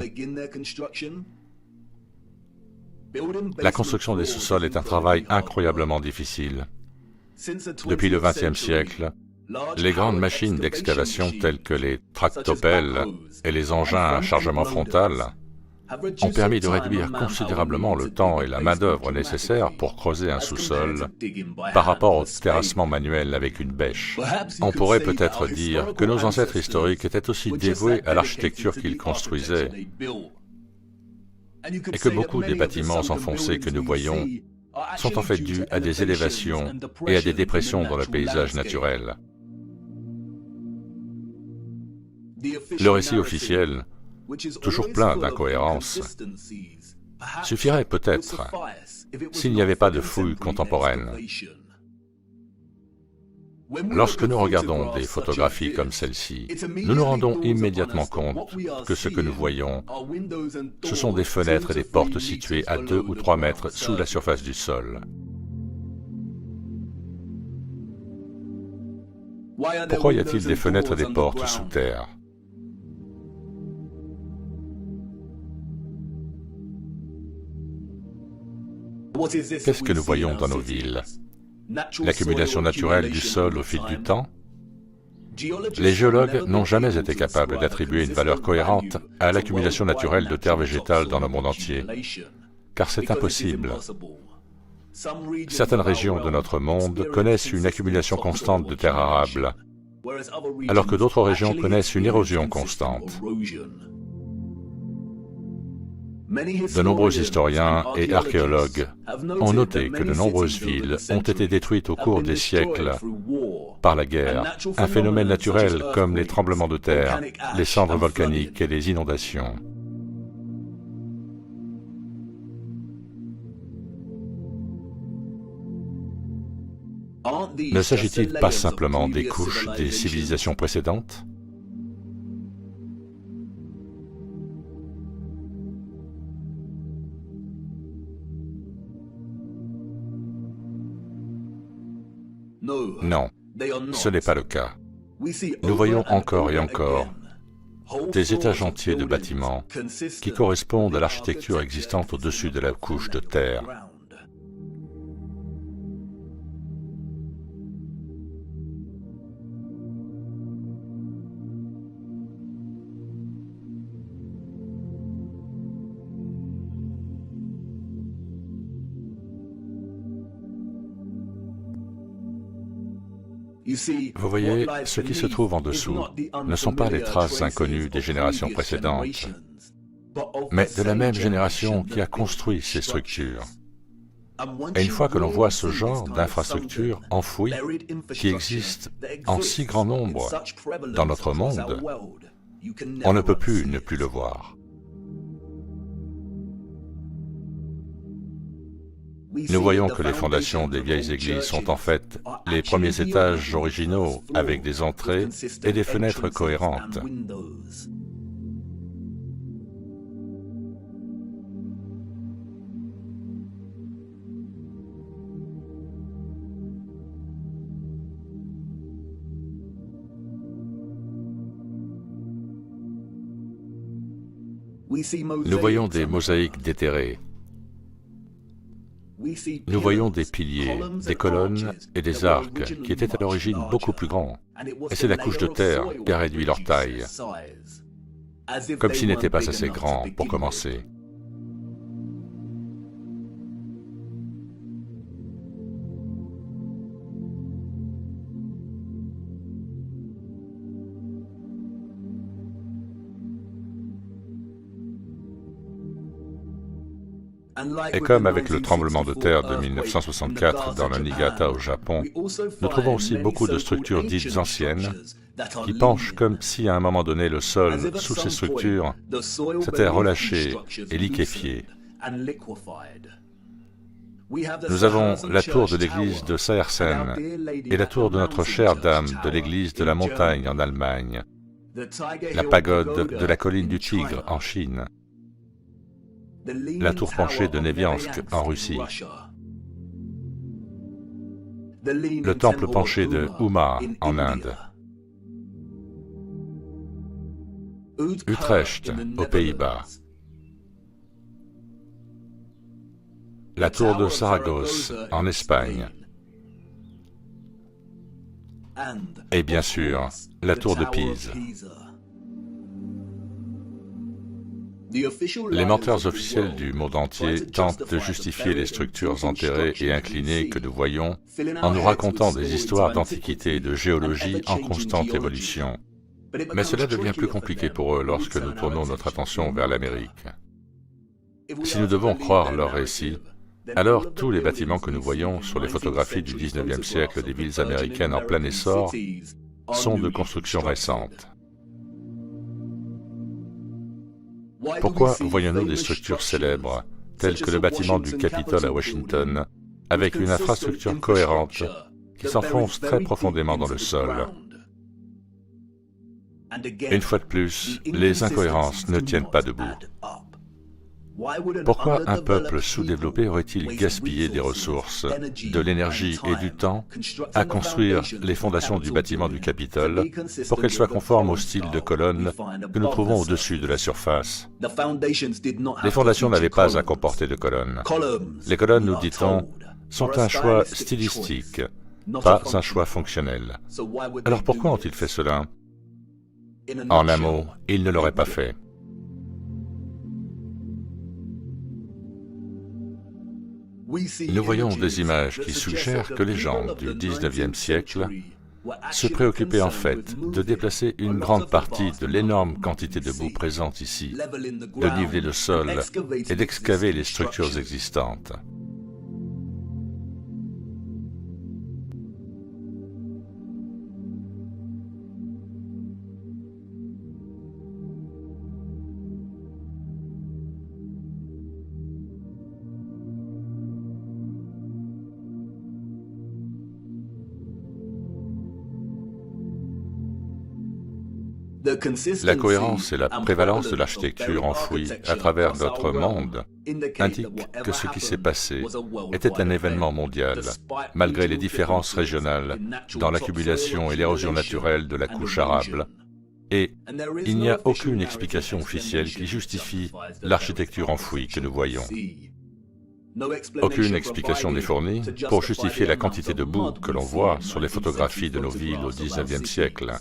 La construction des sous-sols est un travail incroyablement difficile. Depuis le XXe siècle, les grandes machines d'excavation telles que les tractopelles et les engins à chargement frontal ont permis de réduire considérablement le temps et la main-d'œuvre nécessaires pour creuser un sous-sol par rapport au terrassement manuel avec une bêche. On pourrait peut-être dire que nos ancêtres historiques étaient aussi dévoués à l'architecture qu'ils construisaient et que beaucoup des bâtiments enfoncés que nous voyons sont en fait dus à des élévations et à des dépressions dans le paysage naturel. Le récit officiel, toujours plein d'incohérences, suffirait peut-être s'il n'y avait pas de fouilles contemporaines. Lorsque nous regardons des photographies comme celle-ci, nous nous rendons immédiatement compte que ce que nous voyons, ce sont des fenêtres et des portes situées à 2 ou 3 mètres sous la surface du sol. Pourquoi y a-t-il des fenêtres et des portes sous terre? Qu'est-ce que nous voyons dans nos villes? L'accumulation naturelle du sol au fil du temps? Les géologues n'ont jamais été capables d'attribuer une valeur cohérente à l'accumulation naturelle de terre végétale dans le monde entier, car c'est impossible. Certaines régions de notre monde connaissent une accumulation constante de terres arables, alors que d'autres régions connaissent une érosion constante. De nombreux historiens et archéologues ont noté que de nombreuses villes ont été détruites au cours des siècles par la guerre, un phénomène naturel comme les tremblements de terre, les cendres volcaniques et les inondations. Ne s'agit-il pas simplement des couches des civilisations précédentes? Non, ce n'est pas le cas. Nous voyons encore et encore des étages entiers de bâtiments qui correspondent à l'architecture existante au-dessus de la couche de terre. Vous voyez, ce qui se trouve en dessous ne sont pas les traces inconnues des générations précédentes, mais de la même génération qui a construit ces structures. Et une fois que l'on voit ce genre d'infrastructures enfouies, qui existent en si grand nombre dans notre monde, on ne peut plus ne plus le voir. Nous voyons que les fondations des vieilles églises sont en fait les premiers étages originaux avec des entrées et des fenêtres cohérentes. Nous voyons des mosaïques déterrées. Nous voyons des piliers, des colonnes et des arcs qui étaient à l'origine beaucoup plus grands. Et c'est la couche de terre qui a réduit leur taille, comme s'ils n'étaient pas assez grands pour commencer. Et comme avec le tremblement de terre de 1964 dans le Niigata au Japon, nous trouvons aussi beaucoup de structures dites anciennes qui penchent comme si à un moment donné le sol sous ces structures s'était relâché et liquéfié. Nous avons la tour de l'église de Seiersen et la tour de notre chère dame de l'église de la montagne en Allemagne, la pagode de la colline du Tigre en Chine, la tour penchée de Neviansk en Russie, le temple penché de Houma en Inde, Utrecht aux Pays-Bas, la tour de Saragosse en Espagne, et bien sûr, la tour de Pise. Les menteurs officiels du monde entier tentent de justifier les structures enterrées et inclinées que nous voyons en nous racontant des histoires d'antiquité et de géologie en constante évolution. Mais cela devient plus compliqué pour eux lorsque nous tournons notre attention vers l'Amérique. Si nous devons croire leurs récits, alors tous les bâtiments que nous voyons sur les photographies du XIXe siècle des villes américaines en plein essor sont de construction récente. Pourquoi voyons-nous des structures célèbres, telles que le bâtiment du Capitole à Washington, avec une infrastructure cohérente qui s'enfonce très profondément dans le sol? Une fois de plus, les incohérences ne tiennent pas debout. Pourquoi un peuple sous-développé aurait-il gaspillé des ressources, de l'énergie et du temps à construire les fondations du bâtiment du Capitole pour qu'elles soient conformes au style de colonnes que nous trouvons au-dessus de la surface? Les fondations n'avaient pas à comporter de colonnes. Les colonnes, nous dit-on, sont un choix stylistique, pas un choix fonctionnel. Alors pourquoi ont-ils fait cela? En un mot, ils ne l'auraient pas fait. Nous voyons des images qui suggèrent que les gens du XIXe siècle se préoccupaient en fait de déplacer une grande partie de l'énorme quantité de boue présente ici, de niveler le sol et d'excaver les structures existantes. La cohérence et la prévalence de l'architecture enfouie à travers notre monde indiquent que ce qui s'est passé était un événement mondial, malgré les différences régionales dans l'accumulation et l'érosion naturelle de la couche arable. Et il n'y a aucune explication officielle qui justifie l'architecture enfouie que nous voyons. Aucune explication n'est fournie pour justifier la quantité de boue que l'on voit sur les photographies de nos villes au XIXe siècle.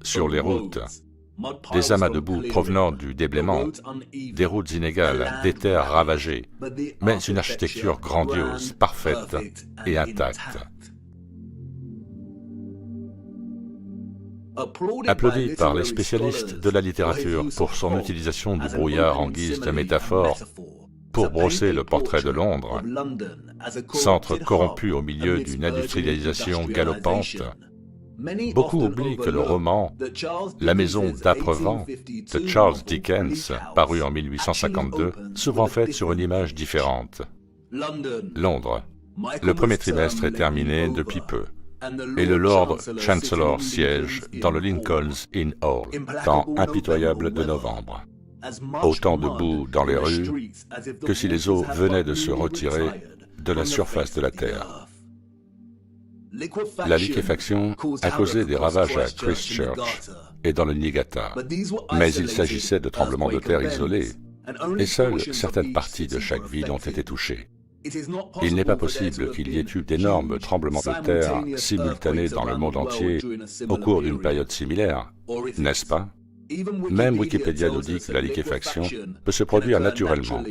Sur les routes, des amas de boue provenant du déblaiement, des routes inégales, des terres ravagées, mais une architecture grandiose, parfaite et intacte. Applaudi par les spécialistes de la littérature pour son utilisation du brouillard en guise de métaphore pour brosser le portrait de Londres, centre corrompu au milieu d'une industrialisation galopante, beaucoup oublient que le roman « La maison d'Aprevent » de Charles Dickens, paru en 1852, s'ouvre en fait sur une image différente. Londres. Le premier trimestre est terminé depuis peu, et le Lord Chancellor siège dans le Lincoln's Inn Hall, temps impitoyable de novembre. Autant de boue dans les rues que si les eaux venaient de se retirer de la surface de la Terre. La liquéfaction a causé des ravages à Christchurch et dans le Niigata, mais il s'agissait de tremblements de terre isolés, et seules certaines parties de chaque ville ont été touchées. Il n'est pas possible qu'il y ait eu d'énormes tremblements de terre simultanés dans le monde entier au cours d'une période similaire, n'est-ce pas? Même Wikipédia nous dit que la liquéfaction peut se produire naturellement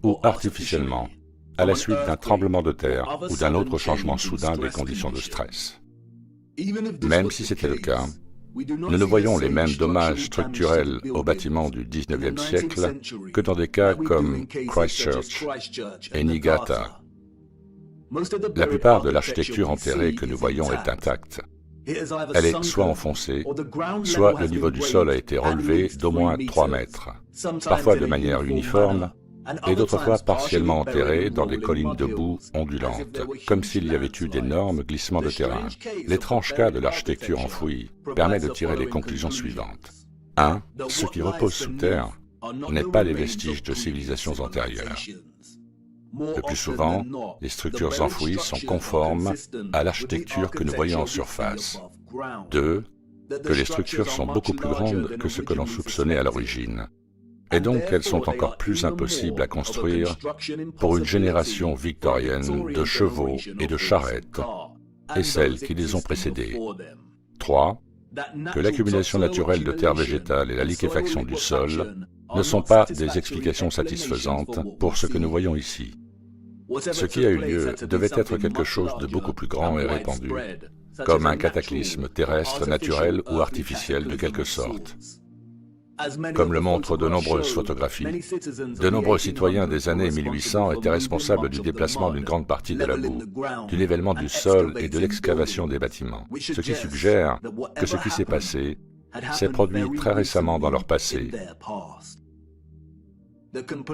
ou artificiellement à la suite d'un tremblement de terre ou d'un autre changement soudain des conditions de stress. Même si c'était le cas, nous ne voyons les mêmes dommages structurels aux bâtiments du XIXe siècle que dans des cas comme Christchurch et Niigata. La plupart de l'architecture enterrée que nous voyons est intacte. Elle est soit enfoncée, soit le niveau du sol a été relevé d'au moins 3 mètres, parfois de manière uniforme, et d'autres fois partiellement enterrée dans des collines de boue ondulantes, comme s'il y avait eu d'énormes glissements de terrain. L'étrange cas de l'architecture enfouie permet de tirer les conclusions suivantes. 1. Ce qui repose sous terre n'est pas les vestiges de civilisations antérieures. Le plus souvent, les structures enfouies sont conformes à l'architecture que nous voyons en surface. 2. Que les structures sont beaucoup plus grandes que ce que l'on soupçonnait à l'origine, et donc elles sont encore plus impossibles à construire pour une génération victorienne de chevaux et de charrettes, et celles qui les ont précédées. 3. Que l'accumulation naturelle de terre végétale et la liquéfaction du sol ne sont pas des explications satisfaisantes pour ce que nous voyons ici. Ce qui a eu lieu devait être quelque chose de beaucoup plus grand et répandu, comme un cataclysme terrestre, naturel ou artificiel de quelque sorte. Comme le montrent de nombreuses photographies, de nombreux citoyens des années 1800 étaient responsables du déplacement d'une grande partie de la boue, du nivellement du sol et de l'excavation des bâtiments, ce qui suggère que ce qui s'est passé s'est produit très récemment dans leur passé.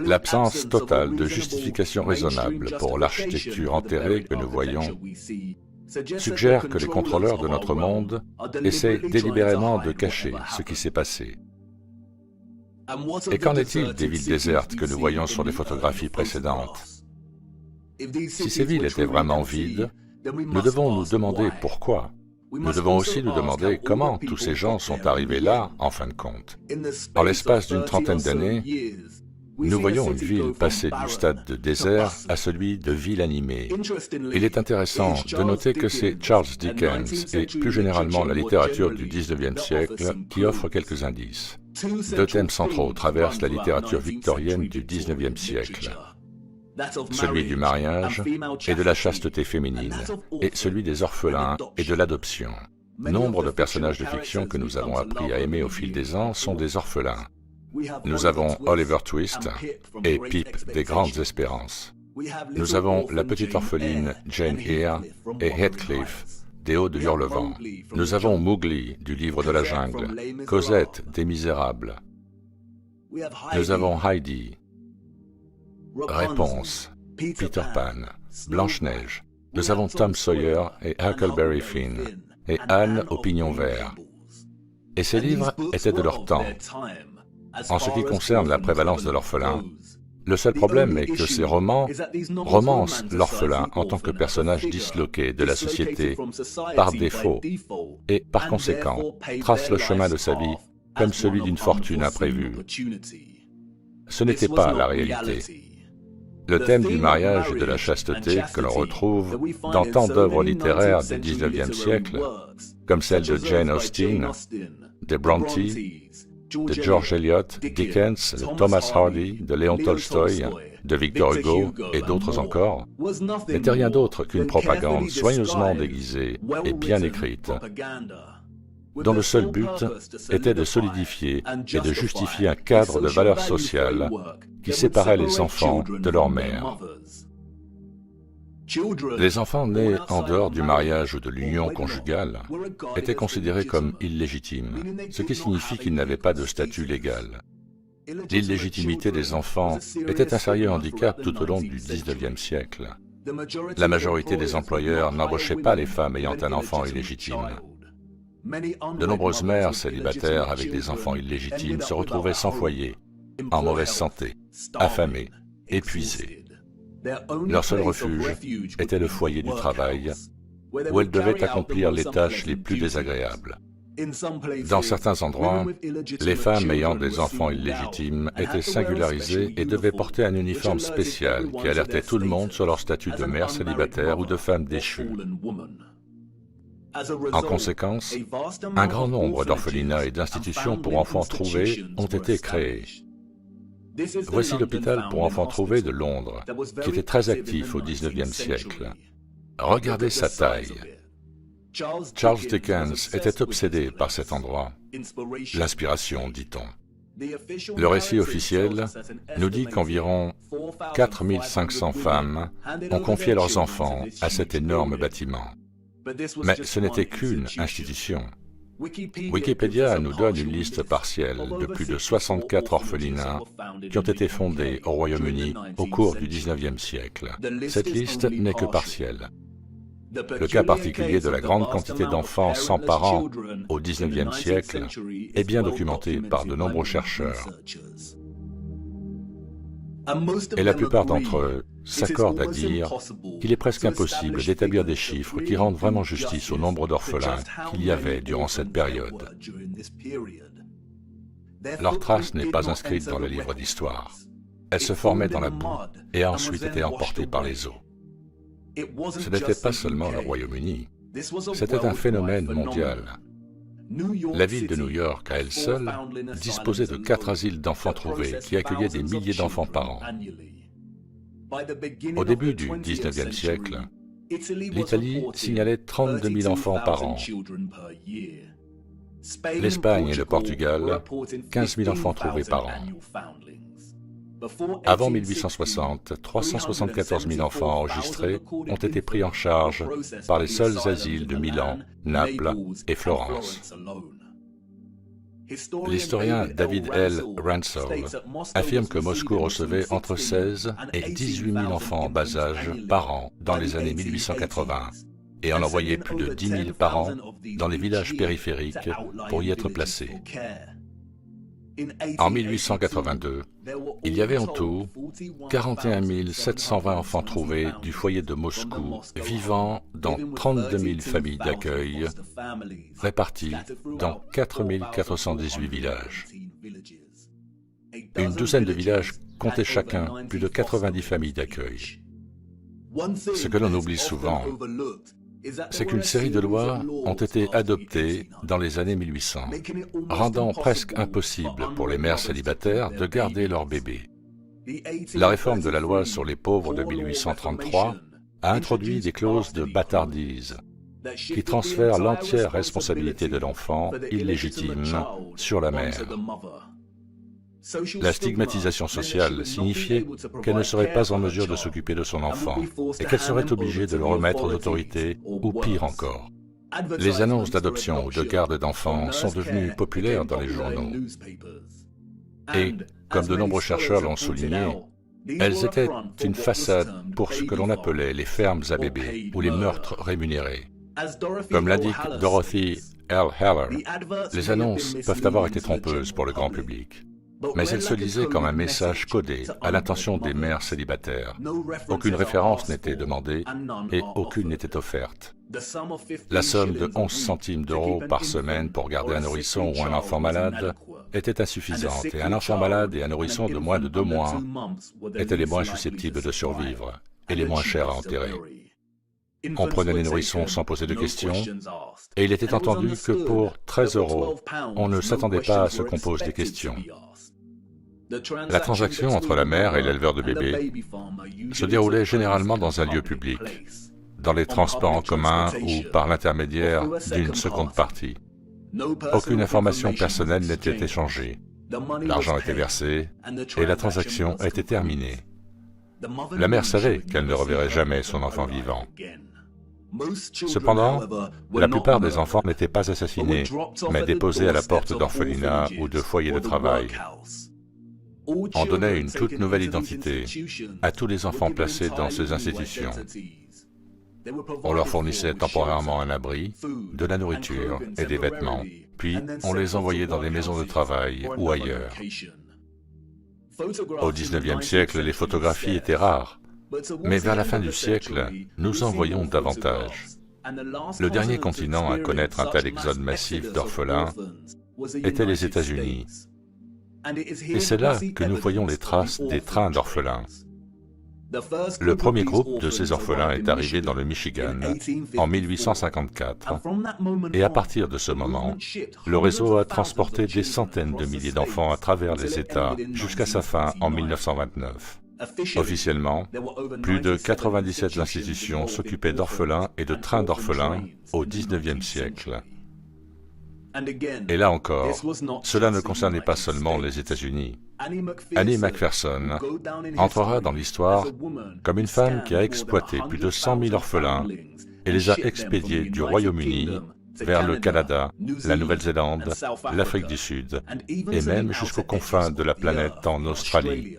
L'absence totale de justification raisonnable pour l'architecture enterrée que nous voyons suggère que les contrôleurs de notre monde essaient délibérément de cacher ce qui s'est passé. Et qu'en est-il des villes désertes que nous voyons sur les photographies précédentes? Si ces villes étaient vraiment vides, nous devons nous demander pourquoi. Nous devons aussi nous demander comment tous ces gens sont arrivés là, en fin de compte. En l'espace d'une trentaine d'années, nous voyons une ville passer du stade de désert à celui de ville animée. Il est intéressant de noter que c'est Charles Dickens et plus généralement la littérature du XIXe siècle qui offrent quelques indices. 2 thèmes centraux traversent la littérature victorienne du XIXe siècle. Celui du mariage et de la chasteté féminine, et celui des orphelins et de l'adoption. Nombre de personnages de fiction que nous avons appris à aimer au fil des ans sont des orphelins. Nous avons Oliver Twist et Pip des Grandes Espérances. Nous avons la petite orpheline Jane Eyre et Heathcliff des Hauts de Hurlevent. Nous avons Mowgli du Livre de la Jungle, Cosette des Misérables. Nous avons Heidi, Réponse, Peter Pan, Blanche-Neige. Nous avons Tom Sawyer et Huckleberry Finn et Anne au pignon vert. Et ces livres étaient de leur temps. En ce qui concerne la prévalence de l'orphelin, le seul problème est que ces romans romancent l'orphelin en tant que personnage disloqué de la société par défaut et, par conséquent, tracent le chemin de sa vie comme celui d'une fortune imprévue. Ce n'était pas la réalité. Le thème du mariage et de la chasteté que l'on retrouve dans tant d'œuvres littéraires du XIXe siècle, comme celle de Jane Austen, de Bronte, de George Eliot, Dickens, de Thomas Hardy, de Léon Tolstoï, de Victor Hugo et d'autres encore, n'était rien d'autre qu'une propagande soigneusement déguisée et bien écrite, dont le seul but était de solidifier et de justifier un cadre de valeurs sociales qui séparait les enfants de leur mère. Les enfants nés en dehors du mariage ou de l'union conjugale étaient considérés comme illégitimes, ce qui signifie qu'ils n'avaient pas de statut légal. L'illégitimité des enfants était un sérieux handicap tout au long du XIXe siècle. La majorité des employeurs n'embauchaient pas les femmes ayant un enfant illégitime. De nombreuses mères célibataires avec des enfants illégitimes se retrouvaient sans foyer, en mauvaise santé, affamées, épuisées. Leur seul refuge était le foyer du travail, où elles devaient accomplir les tâches les plus désagréables. Dans certains endroits, les femmes ayant des enfants illégitimes étaient singularisées et devaient porter un uniforme spécial qui alertait tout le monde sur leur statut de mère célibataire ou de femme déchue. En conséquence, un grand nombre d'orphelinats et d'institutions pour enfants trouvés ont été créés. Voici l'hôpital pour enfants trouvés de Londres, qui était très actif au XIXe siècle. Regardez sa taille. Charles Dickens était obsédé par cet endroit. L'inspiration, dit-on. Le récit officiel nous dit qu'environ 4500 femmes ont confié leurs enfants à cet énorme bâtiment. Mais ce n'était qu'une institution. Wikipédia nous donne une liste partielle de plus de 64 orphelinats qui ont été fondés au Royaume-Uni au cours du XIXe siècle. Cette liste n'est que partielle. Le cas particulier de la grande quantité d'enfants sans parents au XIXe siècle est bien documenté par de nombreux chercheurs. Et la plupart d'entre eux s'accordent à dire qu'il est presque impossible d'établir des chiffres qui rendent vraiment justice au nombre d'orphelins qu'il y avait durant cette période. Leur trace n'est pas inscrite dans le livre d'histoire. Elle se formait dans la boue et a ensuite été emportée par les eaux. Ce n'était pas seulement le Royaume-Uni, c'était un phénomène mondial. La ville de New York, à elle seule, disposait de 4 asiles d'enfants trouvés qui accueillaient des milliers d'enfants par an. Au début du XIXe siècle, l'Italie signalait 32 000 enfants par an. L'Espagne et le Portugal, 15 000 enfants trouvés par an. Avant 1860, 374 000 enfants enregistrés ont été pris en charge par les seuls asiles de Milan, Naples et Florence. L'historien David L. Ransall affirme que Moscou recevait entre 16 et 18 000 enfants en bas âge par an dans les années 1880 et en envoyait plus de 10 000 par an dans les villages périphériques pour y être placés. En 1882, il y avait en tout 41 720 enfants trouvés du foyer de Moscou vivant dans 32 000 familles d'accueil réparties dans 4 418 villages. Une douzaine de villages comptaient chacun plus de 90 familles d'accueil. Ce que l'on oublie souvent, c'est qu'une série de lois ont été adoptées dans les années 1800, rendant presque impossible pour les mères célibataires de garder leur bébé. La réforme de la loi sur les pauvres de 1833 a introduit des clauses de bâtardise qui transfèrent l'entière responsabilité de l'enfant illégitime sur la mère. La stigmatisation sociale signifiait qu'elle ne serait pas en mesure de s'occuper de son enfant et qu'elle serait obligée de le remettre aux autorités, ou pire encore. Les annonces d'adoption ou de garde d'enfants sont devenues populaires dans les journaux. Et, comme de nombreux chercheurs l'ont souligné, elles étaient une façade pour ce que l'on appelait les fermes à bébés ou les meurtres rémunérés. Comme l'indique Dorothy L. Haller, les annonces peuvent avoir été trompeuses pour le grand public. Mais elles se lisaient comme un message codé à l'intention des mères célibataires. Aucune référence n'était demandée et aucune n'était offerte. La somme de 11 centimes d'euros par semaine pour garder un nourrisson ou un enfant malade était insuffisante et un enfant malade et un nourrisson de moins de 2 mois étaient les moins susceptibles de survivre et les moins chers à enterrer. On prenait les nourrissons sans poser de questions, et il était entendu que pour 13 euros, on ne s'attendait pas à ce qu'on pose des questions. La transaction entre la mère et l'éleveur de bébés se déroulait généralement dans un lieu public, dans les transports en commun ou par l'intermédiaire d'une seconde partie. Aucune information personnelle n'était échangée. L'argent était versé et la transaction était terminée. La mère savait qu'elle ne reverrait jamais son enfant vivant. Cependant, la plupart des enfants n'étaient pas assassinés, mais déposés à la porte d'orphelinats ou de foyers de travail. On donnait une toute nouvelle identité à tous les enfants placés dans ces institutions. On leur fournissait temporairement un abri, de la nourriture et des vêtements, puis on les envoyait dans des maisons de travail ou ailleurs. Au XIXe siècle, les photographies étaient rares, mais vers la fin du siècle, nous en voyons davantage. Le dernier continent à connaître un tel exode massif d'orphelins était les États-Unis. Et c'est là que nous voyons les traces des trains d'orphelins. Le premier groupe de ces orphelins est arrivé dans le Michigan en 1854, et à partir de ce moment, le réseau a transporté des centaines de milliers d'enfants à travers les États jusqu'à sa fin en 1929. Officiellement, plus de 97 institutions s'occupaient d'orphelins et de trains d'orphelins au XIXe siècle. Et là encore, cela ne concernait pas seulement les États-Unis. Annie Macpherson entrera dans l'histoire comme une femme qui a exploité plus de 100 000 orphelins et les a expédiés du Royaume-Uni vers le Canada, la Nouvelle-Zélande, l'Afrique du Sud et même jusqu'aux confins de la planète en Australie,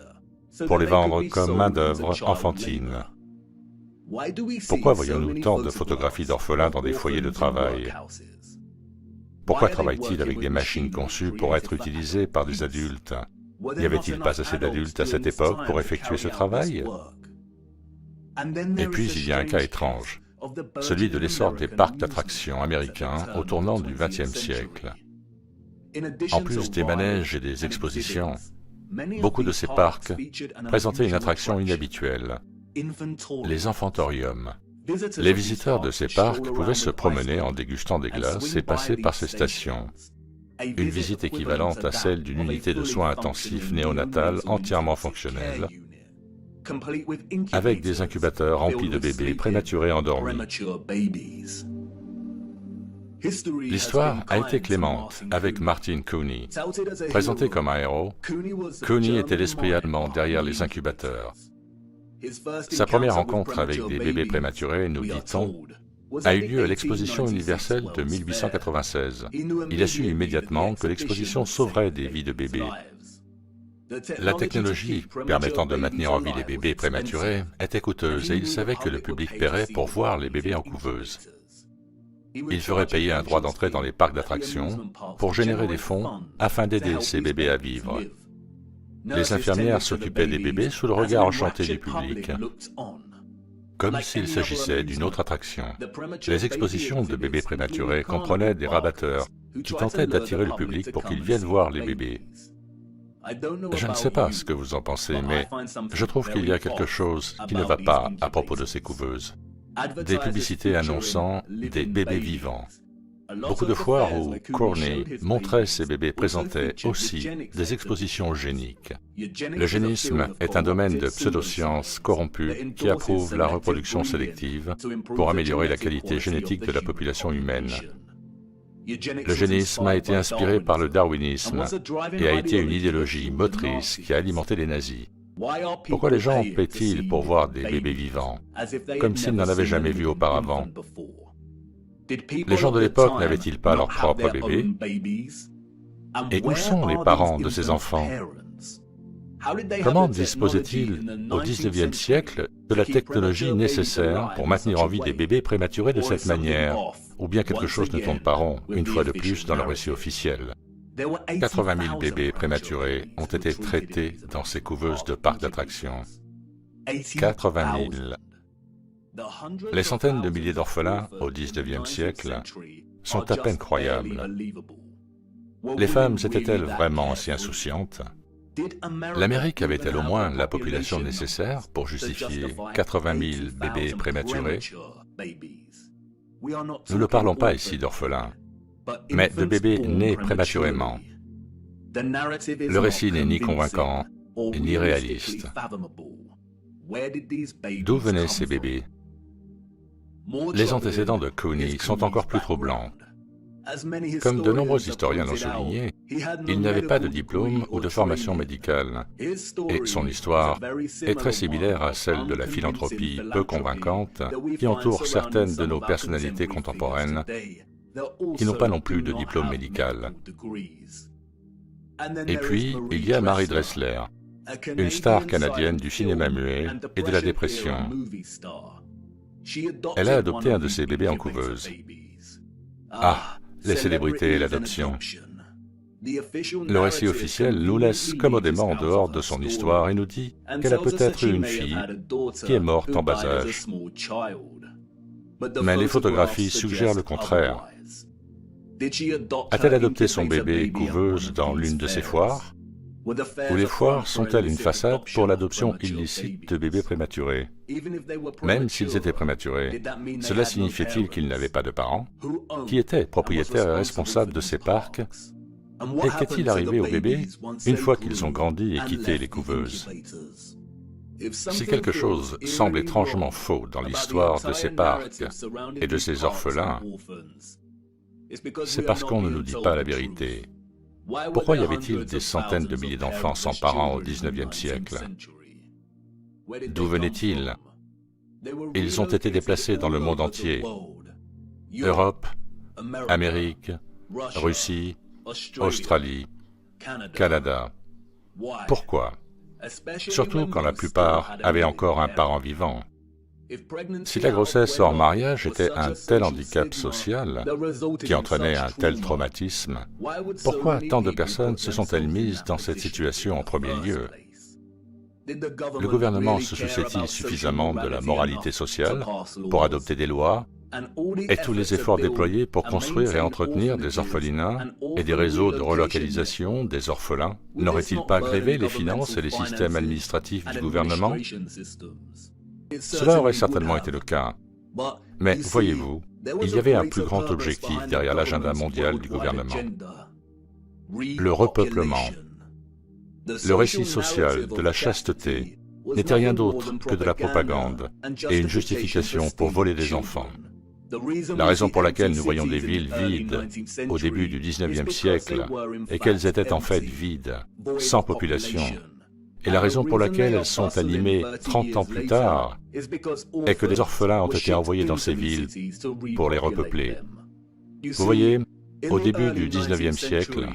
pour les vendre comme main-d'œuvre enfantine. Pourquoi voyons-nous tant de photographies d'orphelins dans des foyers de travail? Pourquoi travaillent-ils avec des machines conçues pour être utilisées par des adultes? N'y avait-il pas assez d'adultes à cette époque pour effectuer ce travail? Et puis il y a un cas étrange, celui de l'essor des parcs d'attractions américains au tournant du XXe siècle. En plus des manèges et des expositions, beaucoup de ces parcs présentaient une attraction inhabituelle, les enfantoriums. Les visiteurs de ces parcs pouvaient se promener en dégustant des glaces et passer par ces stations. Une visite équivalente à celle d'une unité de soins intensifs néonatale entièrement fonctionnelle, avec des incubateurs remplis de bébés prématurés endormis. L'histoire a été clémente avec Martin Cooney. Présenté comme un héros, Cooney était l'esprit allemand derrière les incubateurs. Sa première rencontre avec des bébés prématurés, nous dit-on, a eu lieu à l'exposition universelle de 1896. Il a su immédiatement que l'exposition sauverait des vies de bébés. La technologie permettant de maintenir en vie les bébés prématurés était coûteuse et il savait que le public paierait pour voir les bébés en couveuse. Il ferait payer un droit d'entrée dans les parcs d'attractions pour générer des fonds afin d'aider ces bébés à vivre. Les infirmières s'occupaient des bébés sous le regard enchanté du public, comme s'il s'agissait d'une autre attraction. Les expositions de bébés prématurés comprenaient des rabatteurs qui tentaient d'attirer le public pour qu'ils viennent voir les bébés. Je ne sais pas ce que vous en pensez, mais je trouve qu'il y a quelque chose qui ne va pas à propos de ces couveuses. Des publicités annonçant des bébés vivants. Beaucoup de foires où Cooney montrait ces bébés présentaient aussi des expositions eugéniques. L'eugénisme est un domaine de pseudosciences corrompues qui approuve la reproduction sélective pour améliorer la qualité génétique de la population humaine. L'eugénisme a été inspiré par le darwinisme et a été une idéologie motrice qui a alimenté les nazis. Pourquoi les gens paient-ils pour voir des bébés vivants, comme s'ils n'en avaient jamais vu auparavant? Les gens de l'époque n'avaient-ils pas leurs propres bébés? Et où sont les parents de ces enfants? Comment disposaient-ils au XIXe siècle de la technologie nécessaire pour maintenir en vie des bébés prématurés de cette manière? Ou bien quelque chose ne tourne pas rond, une fois de plus, dans le récit officiel. 80 000 bébés prématurés ont été traités dans ces couveuses de parcs d'attractions. 80 000. Les centaines de milliers d'orphelins au XIXe siècle sont à peine croyables. Les femmes étaient-elles vraiment si insouciantes? L'Amérique avait-elle au moins la population nécessaire pour justifier 80 000 bébés prématurés? Nous ne parlons pas ici d'orphelins, mais de bébés nés prématurément. Le récit n'est ni convaincant, ni réaliste. D'où venaient ces bébés? Les antécédents de Cooney sont encore plus troublants. Comme de nombreux historiens l'ont souligné, il n'avait pas de diplôme ou de formation médicale, et son histoire est très similaire à celle de la philanthropie peu convaincante qui entoure certaines de nos personnalités contemporaines qui n'ont pas non plus de diplôme médical. Et puis, il y a Marie Dressler, une star canadienne du cinéma muet et de la dépression. Elle a adopté un de ses bébés en couveuse. Ah, les célébrités et l'adoption. Le récit officiel nous laisse commodément en dehors de son histoire et nous dit qu'elle a peut-être eu une fille qui est morte en bas âge. Mais les photographies suggèrent le contraire. A-t-elle adopté son bébé couveuse dans l'une de ses foires? Ou les foires sont-elles une façade pour l'adoption illicite de bébés prématurés? Même s'ils étaient prématurés, cela signifiait-il qu'ils n'avaient pas de parents? Qui était propriétaire et responsable de ces parcs? Et qu'est-il arrivé aux bébés une fois qu'ils ont grandi et quitté les couveuses? Si quelque chose semble étrangement faux dans l'histoire de ces parcs et de ces orphelins, c'est parce qu'on ne nous dit pas la vérité. Pourquoi y avait-il des centaines de milliers d'enfants sans parents au XIXe siècle? D'où venaient-ils? Ils ont été déplacés dans le monde entier. Europe, Amérique, Russie, Australie, Canada. Pourquoi? Surtout quand la plupart avaient encore un parent vivant. Si la grossesse hors mariage était un tel handicap social qui entraînait un tel traumatisme, pourquoi tant de personnes se sont-elles mises dans cette situation en premier lieu? Le gouvernement se souciait-il suffisamment de la moralité sociale pour adopter des lois et tous les efforts déployés pour construire et entretenir des orphelinats et des réseaux de relocalisation des orphelins n'auraient-ils pas grévé les finances et les systèmes administratifs du gouvernement? Cela aurait certainement été le cas. Mais voyez-vous, il y avait un plus grand objectif derrière l'agenda mondial du gouvernement. Le repeuplement. Le récit social de la chasteté n'était rien d'autre que de la propagande et une justification pour voler des enfants. La raison pour laquelle nous voyons des villes vides au début du XIXe siècle et qu'elles étaient en fait vides, sans population, et la raison pour laquelle elles sont animées 30 ans plus tard est que des orphelins ont été envoyés dans ces villes pour les repeupler. Vous voyez, au début du XIXe siècle,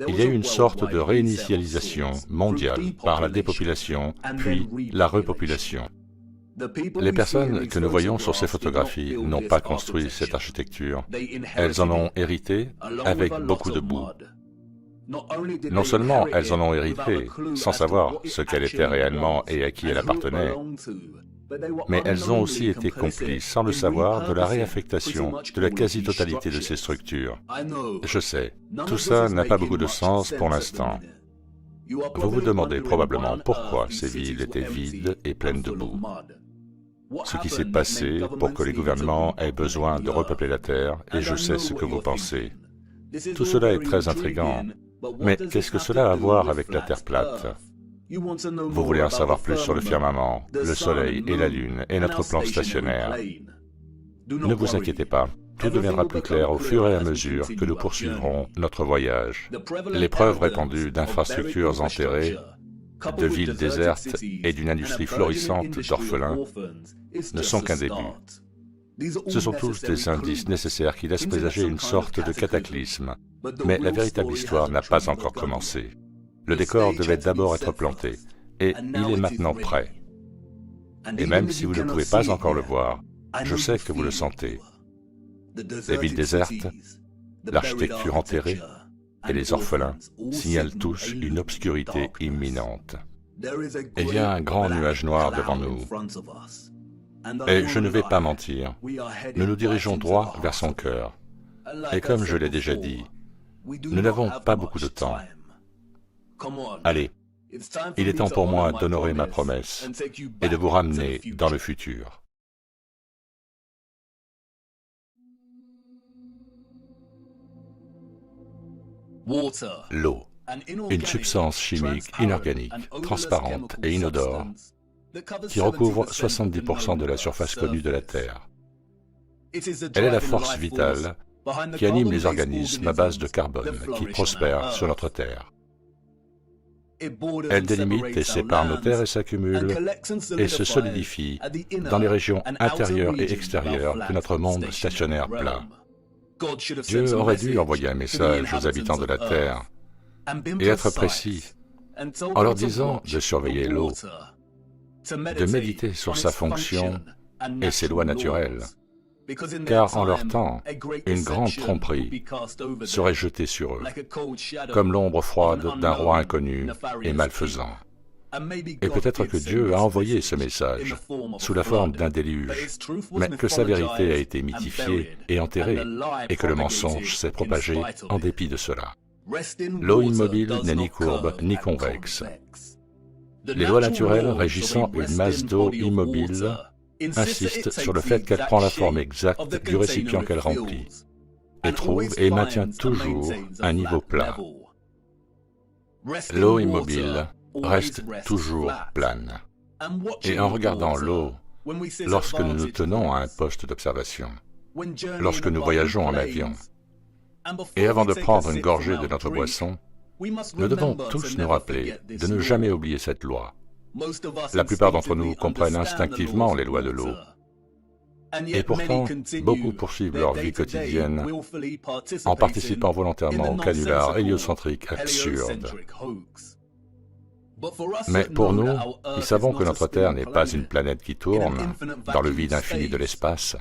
il y a eu une sorte de réinitialisation mondiale par la dépopulation, puis la repopulation. Les personnes que nous voyons sur ces photographies n'ont pas construit cette architecture, elles en ont hérité avec beaucoup de boue. Non seulement elles en ont hérité sans savoir ce qu'elle était réellement et à qui elle appartenait, mais elles ont aussi été complices, sans le savoir, de la réaffectation de la quasi-totalité de ces structures. Je sais, tout ça n'a pas beaucoup de sens pour l'instant. Vous vous demandez probablement pourquoi ces villes étaient vides et pleines de boue. Ce qui s'est passé pour que les gouvernements aient besoin de repeupler la Terre, et je sais ce que vous pensez. Tout cela est très intriguant, mais qu'est-ce que cela a à voir avec la Terre plate? Vous voulez en savoir plus sur le firmament, le Soleil et la Lune et notre plan stationnaire. Ne vous inquiétez pas, tout deviendra plus clair au fur et à mesure que nous poursuivrons notre voyage. Les preuves répandues d'infrastructures enterrées, de villes désertes et d'une industrie florissante d'orphelins ne sont qu'un début. Ce sont tous des indices nécessaires qui laissent présager une sorte de cataclysme, mais la véritable histoire n'a pas encore commencé. Le décor devait d'abord être planté, et il est maintenant prêt. Et même si vous ne pouvez pas encore le voir, je sais que vous le sentez. Les villes désertes, l'architecture enterrée et les orphelins signalent tous une obscurité imminente. Il y a un grand nuage noir devant nous. Et je ne vais pas mentir, nous nous dirigeons droit vers son cœur. Et comme je l'ai déjà dit, nous n'avons pas beaucoup de temps. Allez, il est temps pour moi d'honorer ma promesse et de vous ramener dans le futur. L'eau, une substance chimique inorganique, transparente et inodore, qui recouvre 70% de la surface connue de la Terre. Elle est la force vitale qui anime les organismes à base de carbone qui prospèrent sur notre Terre. Elle délimite et sépare nos terres et s'accumule et se solidifie dans les régions intérieures et extérieures de notre monde stationnaire plat. Dieu aurait dû envoyer un message aux habitants de la Terre et être précis en leur disant de surveiller l'eau, de méditer sur sa fonction et ses lois naturelles, car en leur temps, une grande tromperie serait jetée sur eux, comme l'ombre froide d'un roi inconnu et malfaisant. Et peut-être que Dieu a envoyé ce message sous la forme d'un déluge, mais que sa vérité a été mythifiée et enterrée, et que le mensonge s'est propagé en dépit de cela. L'eau immobile n'est ni courbe ni convexe. Les lois naturelles régissant une masse d'eau immobile insistent sur le fait qu'elle prend la forme exacte du récipient qu'elle remplit, et trouve et maintient toujours un niveau plat. L'eau immobile reste toujours plane. Et en regardant l'eau, lorsque nous nous tenons à un poste d'observation, lorsque nous voyageons en avion, et avant de prendre une gorgée de notre boisson, nous devons tous nous rappeler de ne jamais oublier cette loi. La plupart d'entre nous comprennent instinctivement les lois de l'eau. Et pourtant, beaucoup poursuivent leur vie quotidienne en participant volontairement au canular héliocentrique absurde. Mais pour nous, qui savons que notre Terre n'est pas une planète qui tourne dans le vide infini de l'espace,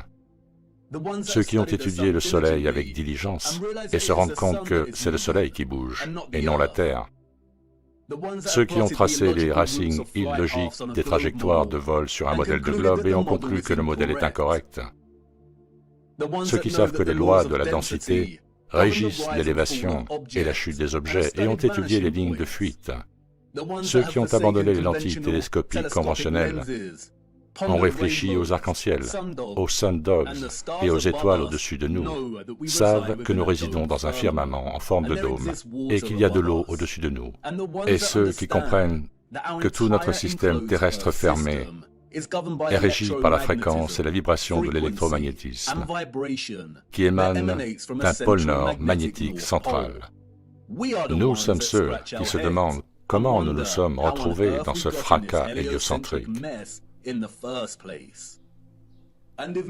ceux qui ont étudié le Soleil avec diligence et se rendent compte que c'est le Soleil qui bouge et non la Terre, ceux qui ont tracé les racines illogiques des trajectoires de vol sur un modèle de globe et ont conclu que le modèle est incorrect, ceux qui savent que les lois de la densité régissent l'élévation et la chute des objets et ont étudié les lignes de fuite, ceux qui ont abandonné les lentilles télescopiques conventionnelles, ont réfléchi aux arcs-en-ciel, aux sun dogs et aux étoiles au-dessus de nous, savent que nous résidons dans un firmament en forme de dôme et qu'il y a de l'eau au-dessus de nous. Et ceux qui comprennent que tout notre système terrestre fermé est régi par la fréquence et la vibration de l'électromagnétisme qui émane d'un pôle nord magnétique central. Nous sommes ceux qui se demandent comment nous nous sommes retrouvés dans ce fracas héliocentrique.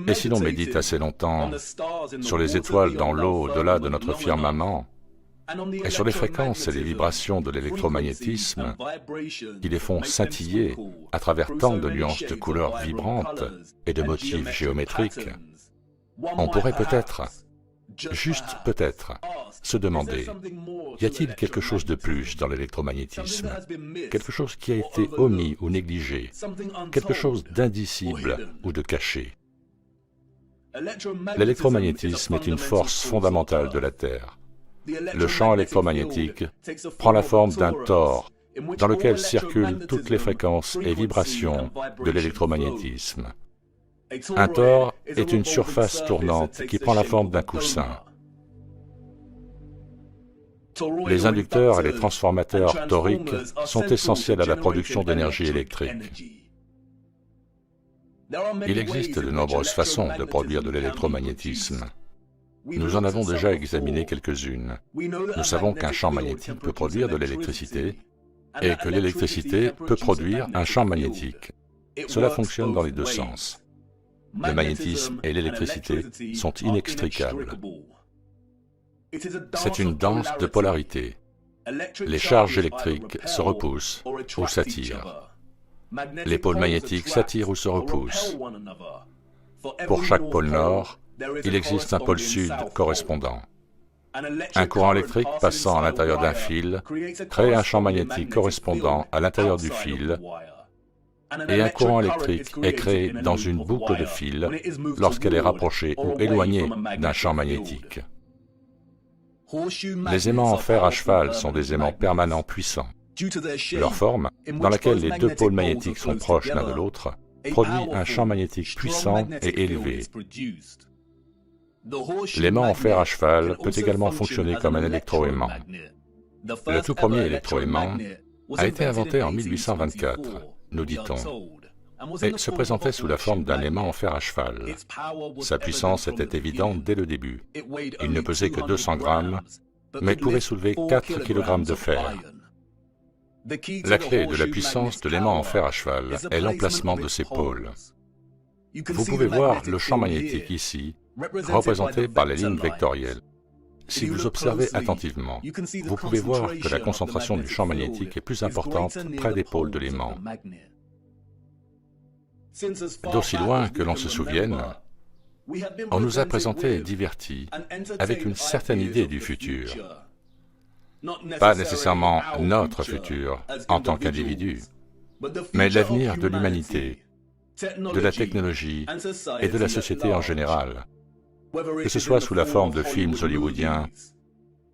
Et si l'on médite assez longtemps sur les étoiles dans l'eau au-delà de notre firmament, et sur les fréquences et les vibrations de l'électromagnétisme qui les font scintiller à travers tant de nuances de couleurs vibrantes et de motifs géométriques, on pourrait peut-être, juste peut-être, se demander, y a-t-il quelque chose de plus dans l'électromagnétisme? Quelque chose qui a été omis ou négligé? Quelque chose d'indicible ou de caché? L'électromagnétisme est une force fondamentale de la Terre. Le champ électromagnétique prend la forme d'un tore dans lequel circulent toutes les fréquences et vibrations de l'électromagnétisme. Un tore est une surface tournante qui prend la forme d'un coussin. Les inducteurs et les transformateurs toriques sont essentiels à la production d'énergie électrique. Il existe de nombreuses façons de produire de l'électromagnétisme. Nous en avons déjà examiné quelques-unes. Nous savons qu'un champ magnétique peut produire de l'électricité et que l'électricité peut produire un champ magnétique. Cela fonctionne dans les deux sens. Le magnétisme et l'électricité sont inextricables. C'est une danse de polarité. Les charges électriques se repoussent ou s'attirent. Les pôles magnétiques s'attirent ou se repoussent. Pour chaque pôle nord, il existe un pôle sud correspondant. Un courant électrique passant à l'intérieur d'un fil crée un champ magnétique correspondant à l'intérieur du fil, et un courant électrique est créé dans une boucle de fil lorsqu'elle est rapprochée ou éloignée d'un champ magnétique. Les aimants en fer à cheval sont des aimants permanents puissants. Leur forme, dans laquelle les deux pôles magnétiques sont proches l'un de l'autre, produit un champ magnétique puissant et élevé. L'aimant en fer à cheval peut également fonctionner comme un électroaimant. Le tout premier électroaimant a été inventé en 1824, nous dit-on. et se présentait sous la forme d'un aimant en fer à cheval. Sa puissance était évidente dès le début. Il ne pesait que 200 grammes, mais pouvait soulever 4 kg de fer. La clé de la puissance de l'aimant en fer à cheval est l'emplacement de ses pôles. Vous pouvez voir le champ magnétique ici, représenté par les lignes vectorielles. Si vous observez attentivement, vous pouvez voir que la concentration du champ magnétique est plus importante près des pôles de l'aimant. D'aussi loin que l'on se souvienne, on nous a présenté et divertis avec une certaine idée du futur. Pas nécessairement notre futur en tant qu'individu, mais l'avenir de l'humanité, de la technologie et de la société en général, que ce soit sous la forme de films hollywoodiens,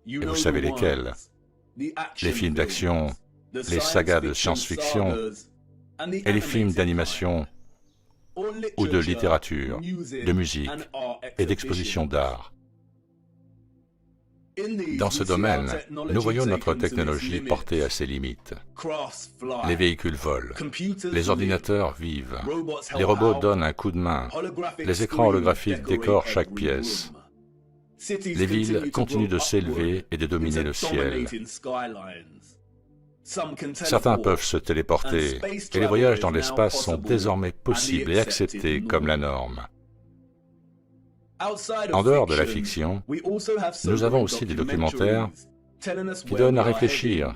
et vous savez lesquels, les films d'action, les sagas de science-fiction et les films d'animation ou de littérature, de musique et d'exposition d'art. Dans ce domaine, nous voyons notre technologie portée à ses limites. Les véhicules volent, les ordinateurs vivent, les robots donnent un coup de main, les écrans holographiques décorent chaque pièce. Les villes continuent de s'élever et de dominer le ciel. Certains peuvent se téléporter, et les voyages dans l'espace sont désormais possibles et acceptés comme la norme. En dehors de la fiction, nous avons aussi des documentaires qui donnent à réfléchir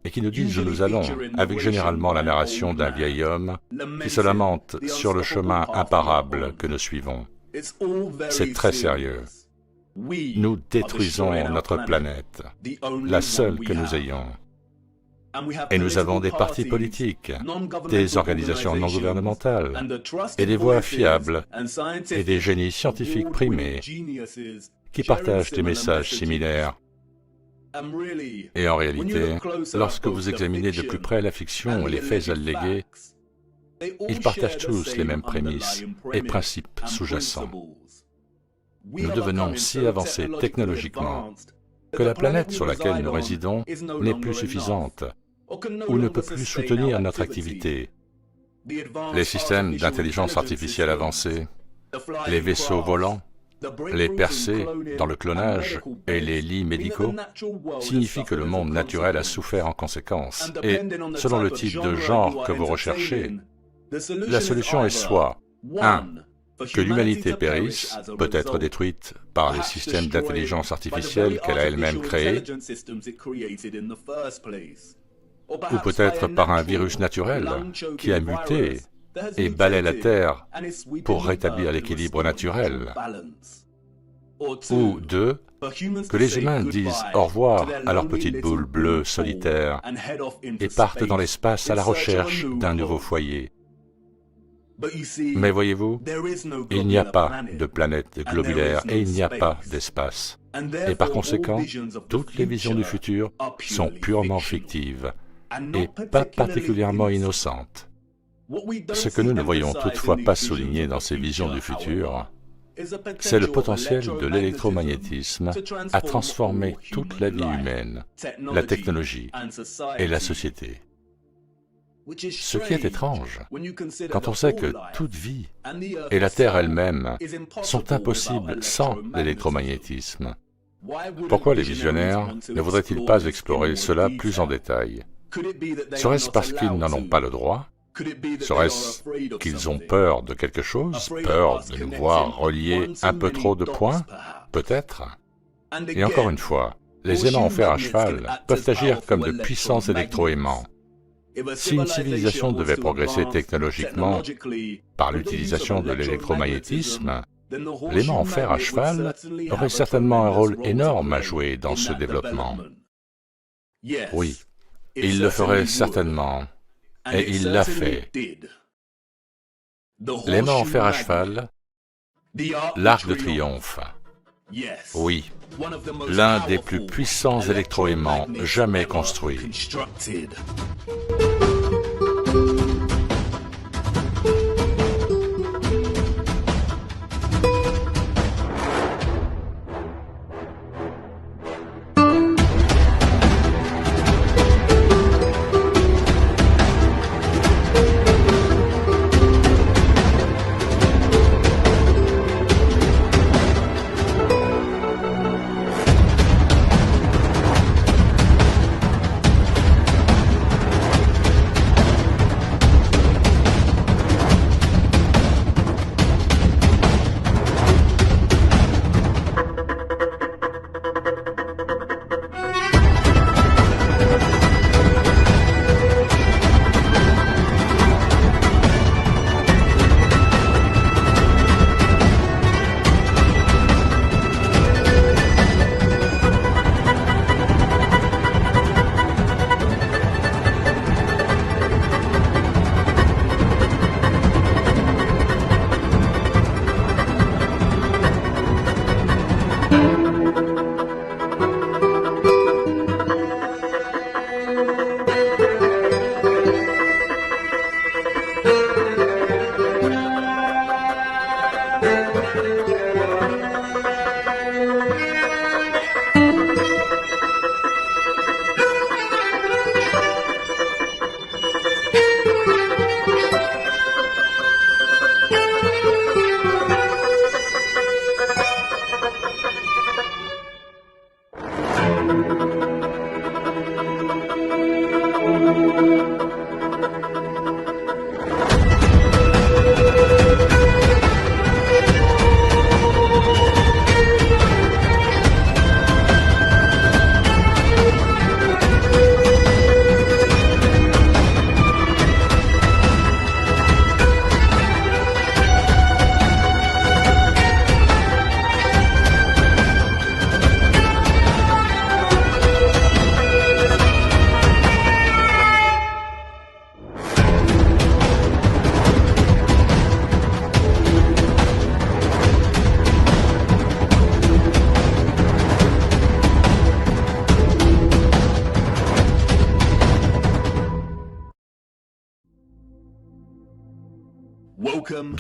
et qui nous disent où nous allons, avec généralement la narration d'un vieil homme qui se lamente sur le chemin imparable que nous suivons. C'est très sérieux. Nous détruisons notre planète, la seule que nous ayons. Et nous avons des partis politiques, des organisations non gouvernementales, et des voix fiables, et des génies scientifiques primés, qui partagent des messages similaires. Et en réalité, lorsque vous examinez de plus près la fiction et les faits allégués, ils partagent tous les mêmes prémices et principes sous-jacents. Nous devenons si avancés technologiquement que la planète sur laquelle nous résidons n'est plus suffisante ou ne peut plus soutenir notre activité. Les systèmes d'intelligence artificielle avancés, les vaisseaux volants, les percées dans le clonage et les lits médicaux signifient que le monde naturel a souffert en conséquence. Et selon le type de genre que vous recherchez, la solution est soit 1. Que l'humanité périsse, peut être détruite par les systèmes d'intelligence artificielle qu'elle a elle-même créés, ou peut-être par un virus naturel qui a muté et balaie la Terre pour rétablir l'équilibre naturel. Ou 2, que les humains disent au revoir à leur petite boule bleue solitaire et partent dans l'espace à la recherche d'un nouveau foyer. Mais voyez-vous, il n'y a pas de planète globulaire et il n'y a pas d'espace. Et par conséquent, toutes les visions du futur sont purement fictives et pas particulièrement innocentes. Ce que nous ne voyons toutefois pas souligné dans ces visions du futur, c'est le potentiel de l'électromagnétisme à transformer toute la vie humaine, la technologie et la société. Ce qui est étrange, quand on sait que toute vie et la Terre elle-même sont impossibles sans l'électromagnétisme. Pourquoi les visionnaires ne voudraient-ils pas explorer cela plus en détail? Serait-ce parce qu'ils n'en ont pas le droit? Serait-ce qu'ils ont peur de quelque chose, peur de nous voir relier un peu trop de points? Peut-être. Et encore une fois, les aimants en fer à cheval peuvent agir comme de puissants électroaimants. Si une civilisation devait progresser technologiquement par l'utilisation de l'électromagnétisme, l'aimant en fer à cheval aurait certainement un rôle énorme à jouer dans ce développement. Oui, il le ferait certainement, et il l'a fait. L'aimant en fer à cheval, l'arc de triomphe. Oui, l'un des plus puissants électroaimants jamais construits.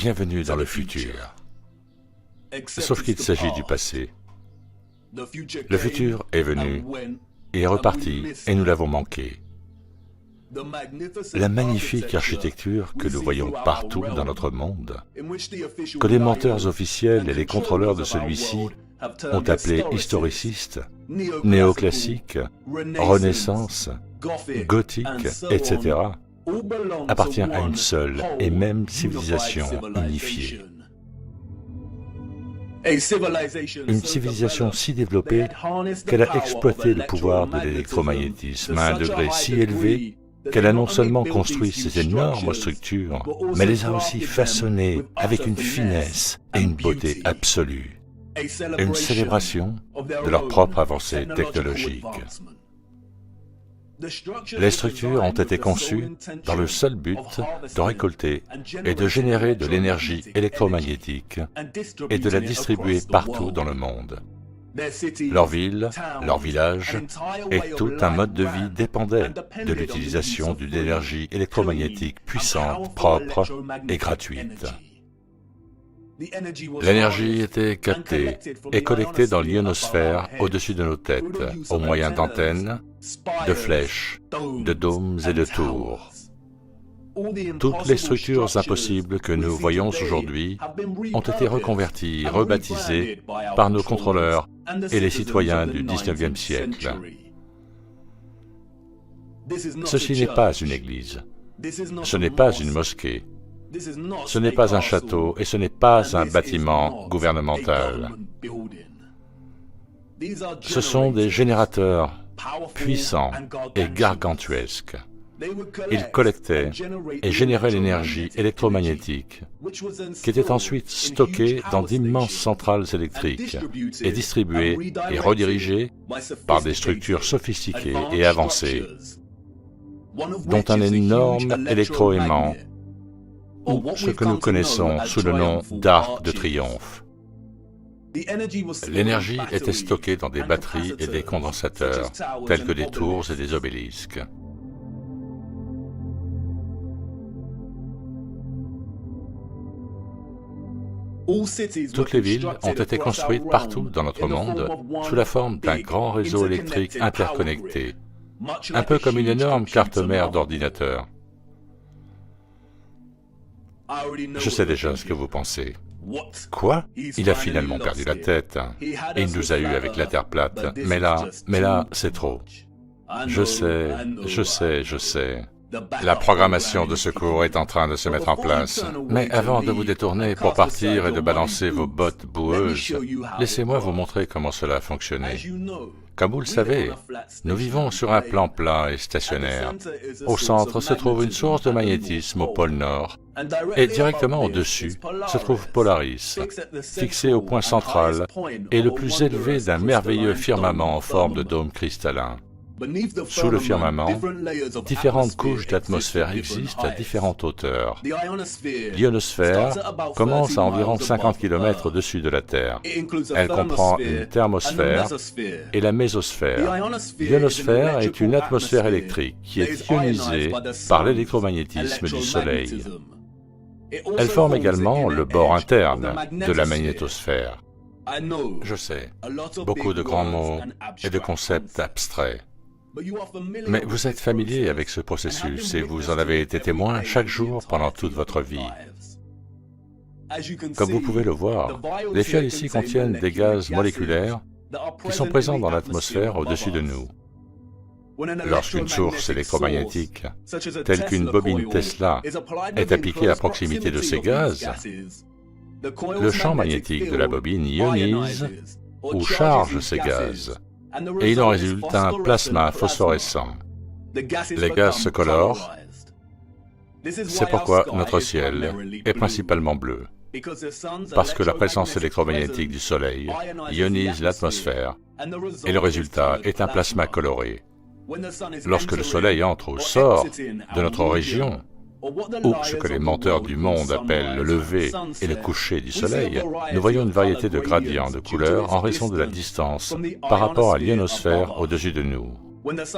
Bienvenue dans le futur. Sauf qu'il s'agit du passé. Le futur est venu et est reparti et nous l'avons manqué. La magnifique architecture que nous voyons partout dans notre monde, que les menteurs officiels et les contrôleurs de celui-ci ont appelé historiciste, néoclassique, renaissance, gothique, etc., appartient à une seule et même civilisation unifiée. Une civilisation si développée qu'elle a exploité le pouvoir de l'électromagnétisme à un degré si élevé qu'elle a non seulement construit ces énormes structures, mais les a aussi façonnées avec une finesse et une beauté absolue. Une célébration de leur propre avancée technologique. Les structures ont été conçues dans le seul but de récolter et de générer de l'énergie électromagnétique et de la distribuer partout dans le monde. Leur ville, leur village et tout un mode de vie dépendaient de l'utilisation d'une énergie électromagnétique puissante, propre et gratuite. L'énergie était captée et collectée dans l'ionosphère au-dessus de nos têtes, au moyen d'antennes, de flèches, de dômes et de tours. Toutes les structures impossibles que nous voyons aujourd'hui ont été reconverties, rebaptisées par nos contrôleurs et les citoyens du XIXe siècle. Ceci n'est pas une église, ce n'est pas une mosquée, ce n'est pas un château et ce n'est pas un bâtiment gouvernemental. Ce sont des générateurs puissants et gargantuesques. Ils collectaient et généraient l'énergie électromagnétique qui était ensuite stockée dans d'immenses centrales électriques et distribuée et redirigée par des structures sophistiquées et avancées, dont un énorme électroaimant ou ce que nous connaissons sous le nom d'arc de triomphe. L'énergie était stockée dans des batteries et des condensateurs, tels que des tours et des obélisques. Toutes les villes ont été construites partout dans notre monde sous la forme d'un grand réseau électrique interconnecté, un peu comme une énorme carte mère d'ordinateur. Je sais déjà ce que vous pensez. Quoi? Il a finalement perdu la tête. Il nous a eus avec la Terre plate. Mais là, c'est trop. Je sais. La programmation de secours est en train de se mettre en place. Mais avant de vous détourner pour partir et de balancer vos bottes boueuses, laissez-moi vous montrer comment cela a fonctionné. Comme vous le savez, nous vivons sur un plan plat et stationnaire. Au centre se trouve une source de magnétisme au pôle Nord, et directement au-dessus se trouve Polaris, fixé au point central et le plus élevé d'un merveilleux firmament en forme de dôme cristallin. Sous le firmament, différentes couches d'atmosphère existent à différentes hauteurs. L'ionosphère commence à environ 50 km au-dessus de la Terre. Elle comprend une thermosphère et la mésosphère. L'ionosphère est une atmosphère électrique qui est ionisée par l'électromagnétisme du Soleil. Elle forme également le bord interne de la magnétosphère. Je sais, beaucoup de grands mots et de concepts abstraits. Mais vous êtes familier avec ce processus et vous en avez été témoin chaque jour pendant toute votre vie. Comme vous pouvez le voir, les fioles ici contiennent des gaz moléculaires qui sont présents dans l'atmosphère au-dessus de nous. Lorsqu'une source électromagnétique, telle qu'une bobine Tesla, est appliquée à proximité de ces gaz, le champ magnétique de la bobine ionise ou charge ces gaz, et il en résulte un plasma phosphorescent. Les gaz se colorent, c'est pourquoi notre ciel est principalement bleu, parce que la présence électromagnétique du Soleil ionise l'atmosphère, et le résultat est un plasma coloré. Lorsque le Soleil entre ou sort de notre région, ou ce que les menteurs du monde appellent le lever et le coucher du Soleil, nous voyons une variété de gradients de couleurs en raison de la distance par rapport à l'ionosphère au-dessus de nous.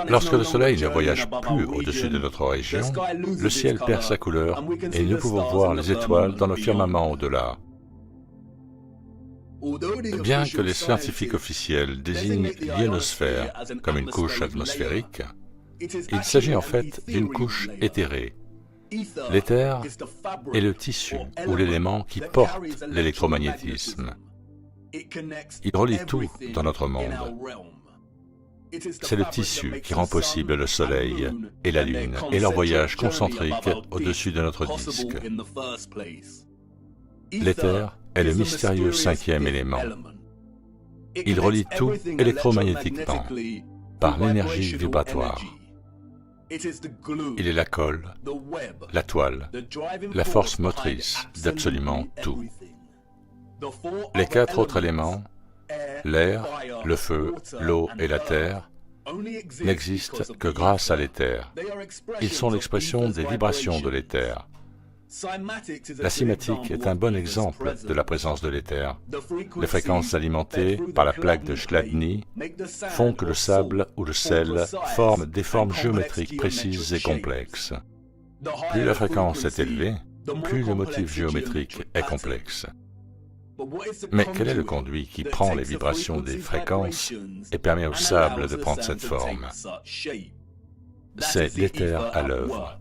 Lorsque le Soleil ne voyage plus au-dessus de notre région, le ciel perd sa couleur et nous pouvons voir les étoiles dans le firmament au-delà. Bien que les scientifiques officiels désignent l'ionosphère comme une couche atmosphérique, il s'agit en fait d'une couche éthérée. L'éther est le tissu ou l'élément qui porte l'électromagnétisme. Il relie tout dans notre monde. C'est le tissu qui rend possible le Soleil et la Lune et leur voyage concentrique au-dessus de notre disque. L'éther est le mystérieux cinquième élément. Il relie tout électromagnétiquement par l'énergie vibratoire. Il est la colle, la toile, la force motrice d'absolument tout. Les quatre autres éléments, l'air, le feu, l'eau et la terre, n'existent que grâce à l'éther. Ils sont l'expression des vibrations de l'éther. La cymatique est un bon exemple de la présence de l'éther. Les fréquences alimentées par la plaque de Chladni font que le sable ou le sel forment des formes géométriques précises et complexes. Plus la fréquence est élevée, plus le motif géométrique est complexe. Mais quel est le conduit qui prend les vibrations des fréquences et permet au sable de prendre cette forme? C'est l'éther à l'œuvre.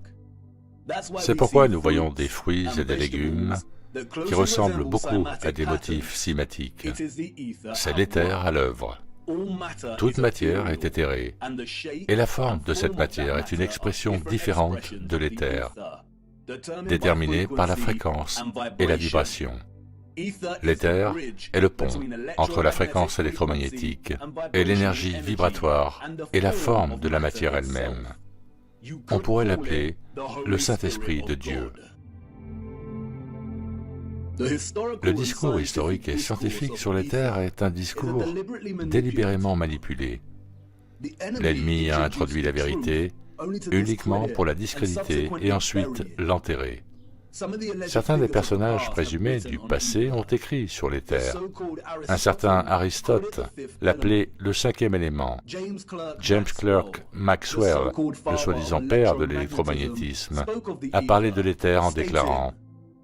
C'est pourquoi nous voyons des fruits et des légumes qui ressemblent beaucoup à des motifs cymatiques. C'est l'éther à l'œuvre. Toute matière est éthérée, et la forme de cette matière est une expression différente de l'éther, déterminée par la fréquence et la vibration. L'éther est le pont entre la fréquence électromagnétique et l'énergie vibratoire et la forme de la matière elle-même. On pourrait l'appeler le Saint-Esprit de Dieu. Le discours historique et scientifique sur l'éther est un discours délibérément manipulé. L'ennemi a introduit la vérité uniquement pour la discréditer et ensuite l'enterrer. Certains des personnages présumés du passé ont écrit sur l'éther. Un certain Aristote l'appelait le cinquième élément. James Clerk Maxwell, le soi-disant père de l'électromagnétisme, a parlé de l'éther en déclarant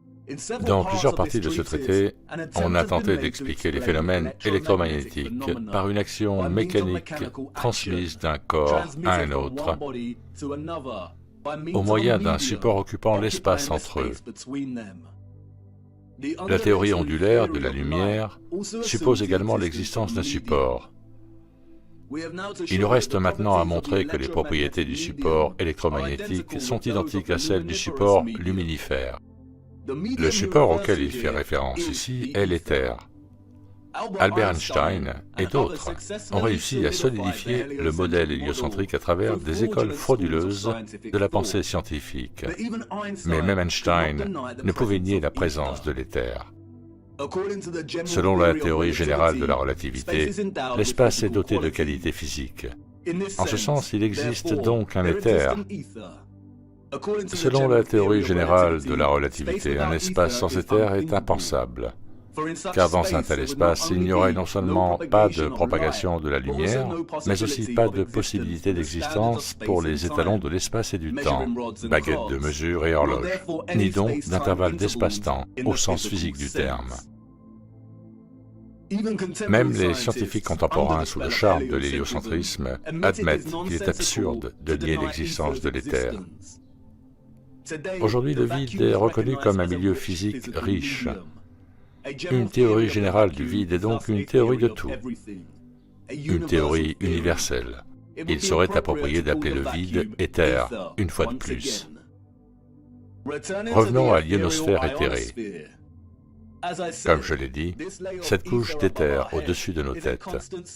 « Dans plusieurs parties de ce traité, on a tenté d'expliquer les phénomènes électromagnétiques par une action mécanique transmise d'un corps à un autre, au moyen d'un support occupant l'espace entre eux. La théorie ondulaire de la lumière suppose également l'existence d'un support. Il nous reste maintenant à montrer que les propriétés du support électromagnétique sont identiques à celles du support luminifère. Le support auquel il fait référence ici est l'éther. Albert Einstein et d'autres ont réussi à solidifier le modèle héliocentrique à travers des écoles frauduleuses de la pensée scientifique. Mais même Einstein ne pouvait nier la présence de l'éther. Selon la théorie générale de la relativité, l'espace est doté de qualités physiques. En ce sens, il existe donc un éther. Selon la théorie générale de la relativité, un espace sans éther est impensable. Car dans un tel espace, il n'y aurait non seulement pas de propagation de la lumière, mais aussi pas de possibilité d'existence pour les étalons de l'espace et du temps, baguettes de mesure et horloge, ni donc d'intervalle d'espace-temps au sens physique du terme. Même les scientifiques contemporains sous le charme de l'héliocentrisme admettent qu'il est absurde de nier l'existence de l'éther. Aujourd'hui, le vide est reconnu comme un milieu physique riche. Une théorie générale du vide est donc une théorie de tout. une théorie universelle. Il serait approprié d'appeler le vide éther, une fois de plus. Revenons à l'ionosphère éthérée. Comme je l'ai dit, cette couche d'éther au-dessus de nos têtes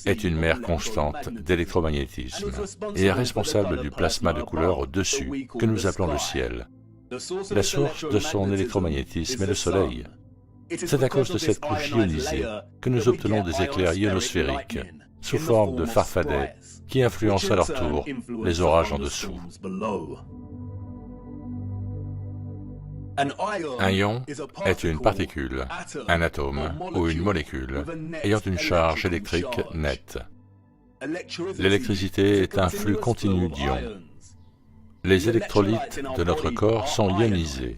est une mer constante d'électromagnétisme et est responsable du plasma de couleur au-dessus que nous appelons le ciel. La source de son électromagnétisme est le Soleil. C'est à cause de cette couche ionisée que nous obtenons des éclairs ionosphériques sous forme de farfadets qui influencent à leur tour les orages en dessous. Un ion est une particule, un atome ou une molécule ayant une charge électrique nette. L'électricité est un flux continu d'ions. Les électrolytes de notre corps sont ionisés.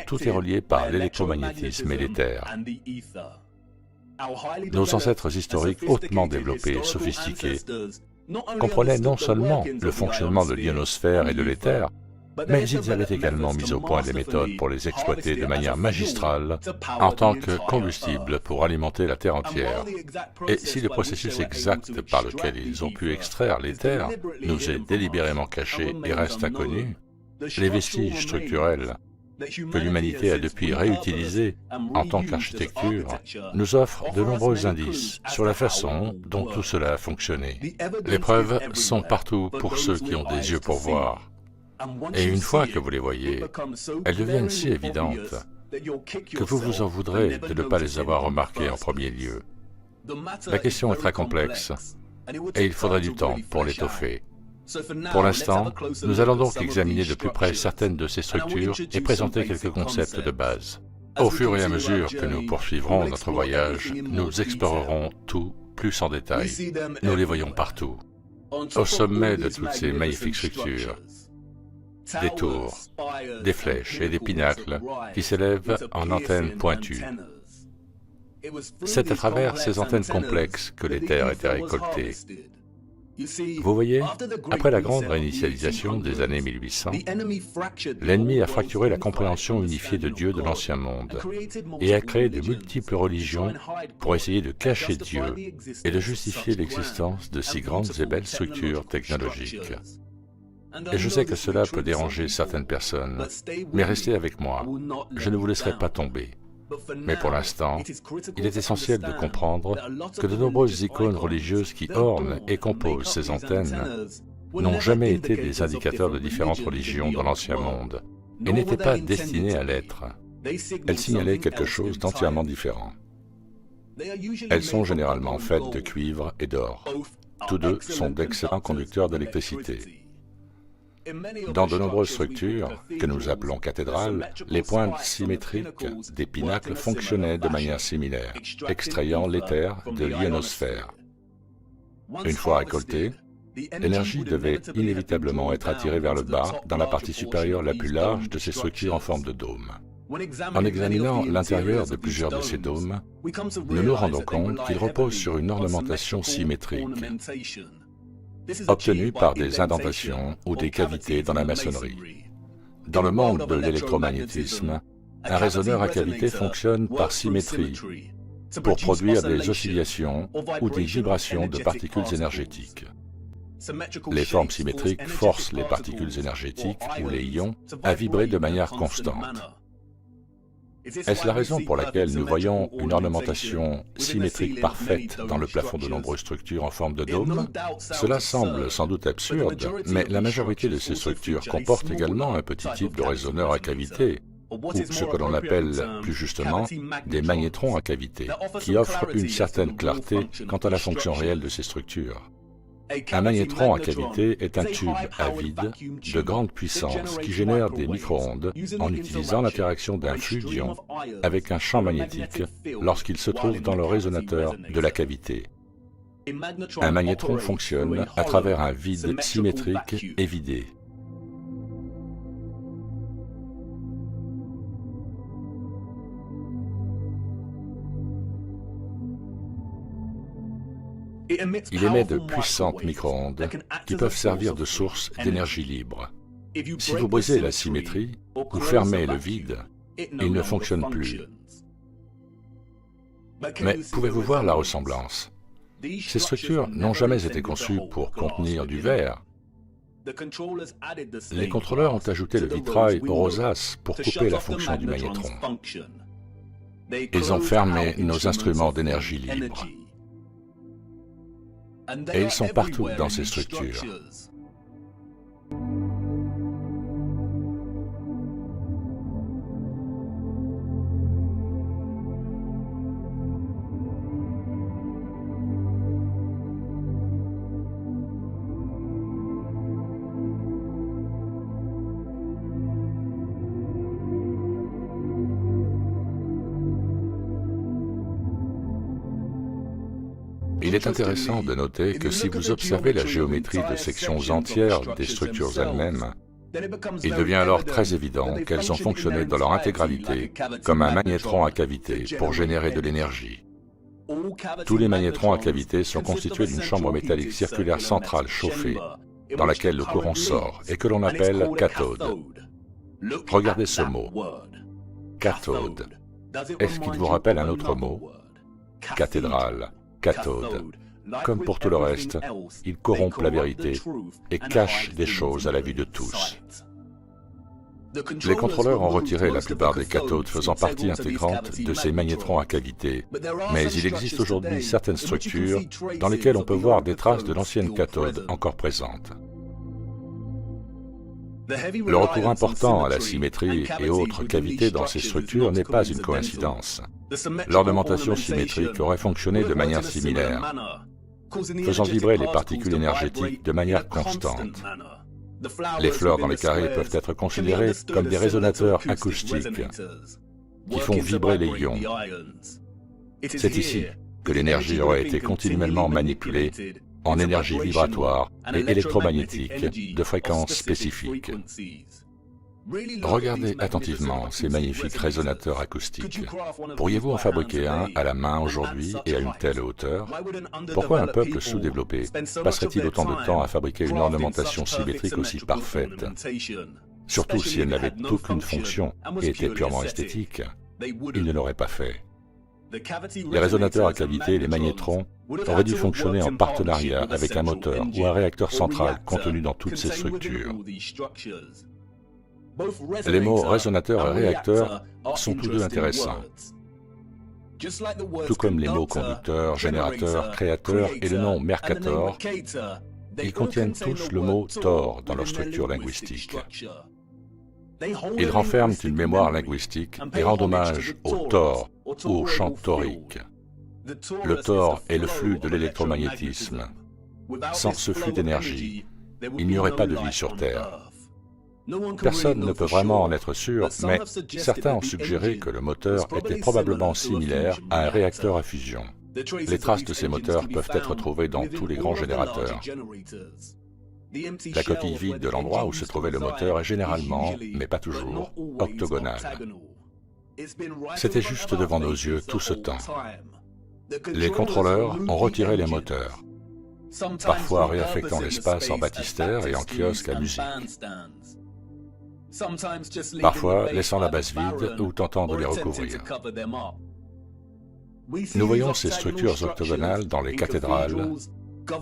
Tout est relié par l'électromagnétisme et l'éther. Nos ancêtres historiques hautement développés et sophistiqués comprenaient non seulement le fonctionnement de l'ionosphère et de l'éther, mais ils avaient également mis au point des méthodes pour les exploiter de manière magistrale en tant que combustible pour alimenter la Terre entière. Et si le processus exact par lequel ils ont pu extraire l'éther nous est délibérément caché et reste inconnu, les vestiges structurels que l'humanité a depuis réutilisés en tant qu'architecture nous offrent de nombreux indices sur la façon dont tout cela a fonctionné. Les preuves sont partout pour ceux qui ont des yeux pour voir. Et une fois que vous les voyez, elles deviennent si évidentes que vous vous en voudrez de ne pas les avoir remarquées en premier lieu. La question est très complexe et il faudrait du temps pour l'étoffer. Pour l'instant, nous allons donc examiner de plus près certaines de ces structures et présenter quelques concepts de base. Au fur et à mesure que nous poursuivrons notre voyage, nous explorerons tout plus en détail. Nous les voyons partout, au sommet de toutes ces magnifiques structures. Des tours, des flèches et des pinacles qui s'élèvent en antennes pointues. C'est à travers ces antennes complexes que l'éther était récolté. Vous voyez, après la grande réinitialisation des années 1800, l'ennemi a fracturé la compréhension unifiée de Dieu de l'Ancien Monde et a créé de multiples religions pour essayer de cacher Dieu et de justifier l'existence de si grandes et belles structures technologiques. Et je sais que cela peut déranger certaines personnes, mais restez avec moi, je ne vous laisserai pas tomber. Mais pour l'instant, il est essentiel de comprendre que de nombreuses icônes religieuses qui ornent et composent ces antennes n'ont jamais été des indicateurs de différentes religions dans l'Ancien Monde et n'étaient pas destinées à l'être. Elles signalaient quelque chose d'entièrement différent. Elles sont généralement faites de cuivre et d'or. Tous deux sont d'excellents conducteurs d'électricité. Dans de nombreuses structures, que nous appelons cathédrales, les pointes symétriques des pinacles fonctionnaient de manière similaire, extrayant l'éther de l'ionosphère. Une fois récoltée, l'énergie devait inévitablement être attirée vers le bas dans la partie supérieure la plus large de ces structures en forme de dôme. En examinant l'intérieur de plusieurs de ces dômes, nous nous rendons compte qu'ils reposent sur une ornementation symétrique, obtenue par des indentations ou des cavités dans la maçonnerie. Dans le monde de l'électromagnétisme, un résonneur à cavité fonctionne par symétrie pour produire des oscillations ou des vibrations de particules énergétiques. Les formes symétriques forcent les particules énergétiques ou les ions à vibrer de manière constante. Est-ce la raison pour laquelle nous voyons une ornementation symétrique parfaite dans le plafond de nombreuses structures en forme de dôme? Cela semble sans doute absurde, mais la majorité de ces structures comportent également un petit type de résonneur à cavité, ou ce que l'on appelle plus justement des magnétrons à cavité, qui offrent une certaine clarté quant à la fonction réelle de ces structures. Un magnétron à cavité est un tube à vide de grande puissance qui génère des micro-ondes en utilisant l'interaction d'un flux d'ions avec un champ magnétique lorsqu'il se trouve dans le résonateur de la cavité. Un magnétron fonctionne à travers un vide symétrique et vidé. Il émet de puissantes micro-ondes qui peuvent servir de source d'énergie libre. Si vous brisez la symétrie ou fermez le vide, il ne fonctionne plus. Mais pouvez-vous voir la ressemblance? Ces structures n'ont jamais été conçues pour contenir du verre. Les contrôleurs ont ajouté le vitrail aux rosaces pour couper la fonction du magnétron. Ils ont fermé nos instruments d'énergie libre. Et ils sont partout dans ces structures. Il est intéressant de noter que si vous observez la géométrie de sections entières des structures elles-mêmes, il devient alors très évident qu'elles ont fonctionné dans leur intégralité comme un magnétron à cavité pour générer de l'énergie. Tous les magnétrons à cavité sont constitués d'une chambre métallique circulaire centrale chauffée, dans laquelle le courant sort et que l'on appelle cathode. Regardez ce mot, cathode. Est-ce qu'il vous rappelle un autre mot? Cathédrale. Cathode. Comme pour tout le reste, ils corrompent la vérité et cachent des choses à la vue de tous. Les contrôleurs ont retiré la plupart des cathodes faisant partie intégrante de ces magnétrons à cavité, mais il existe aujourd'hui certaines structures dans lesquelles on peut voir des traces de l'ancienne cathode encore présente. Le recours important à la symétrie et autres cavités dans ces structures n'est pas une coïncidence. L'ornementation symétrique aurait fonctionné de manière similaire, faisant vibrer les particules énergétiques de manière constante. Les fleurs dans les carrés peuvent être considérées comme des résonateurs acoustiques qui font vibrer les ions. C'est ici que l'énergie aurait été continuellement manipulée en énergie vibratoire et électromagnétique de fréquences spécifiques. Regardez attentivement ces magnifiques résonateurs acoustiques. Pourriez-vous en fabriquer un à la main aujourd'hui et à une telle hauteur? Pourquoi un peuple sous-développé passerait-il autant de temps à fabriquer une ornementation symétrique aussi parfaite? Surtout si elle n'avait aucune fonction et était purement esthétique, ils ne l'auraient pas fait. Les résonateurs à cavité et les magnétrons auraient dû fonctionner en partenariat avec un moteur ou un réacteur central contenu dans toutes ces structures. Les mots résonateur et réacteur sont tous deux intéressants, tout comme les mots conducteur, générateur, créateur et le nom Mercator. Ils contiennent tous le mot Tor dans leur structure linguistique. Ils renferment une mémoire linguistique et rendent hommage au Tor ou au champ torique. Le Tor est le flux de l'électromagnétisme. Sans ce flux d'énergie, il n'y aurait pas de vie sur Terre. Personne ne peut vraiment en être sûr, mais certains ont suggéré que le moteur était probablement similaire à un réacteur à fusion. Les traces de ces moteurs peuvent être trouvées dans tous les grands générateurs. La coquille vide de l'endroit où se trouvait le moteur est généralement, mais pas toujours, octogonale. C'était juste devant nos yeux tout ce temps. Les contrôleurs ont retiré les moteurs, parfois réaffectant l'espace en baptistère et en kiosque à musique, parfois laissant la base vide ou tentant de les recouvrir. Nous voyons ces structures octogonales dans les cathédrales,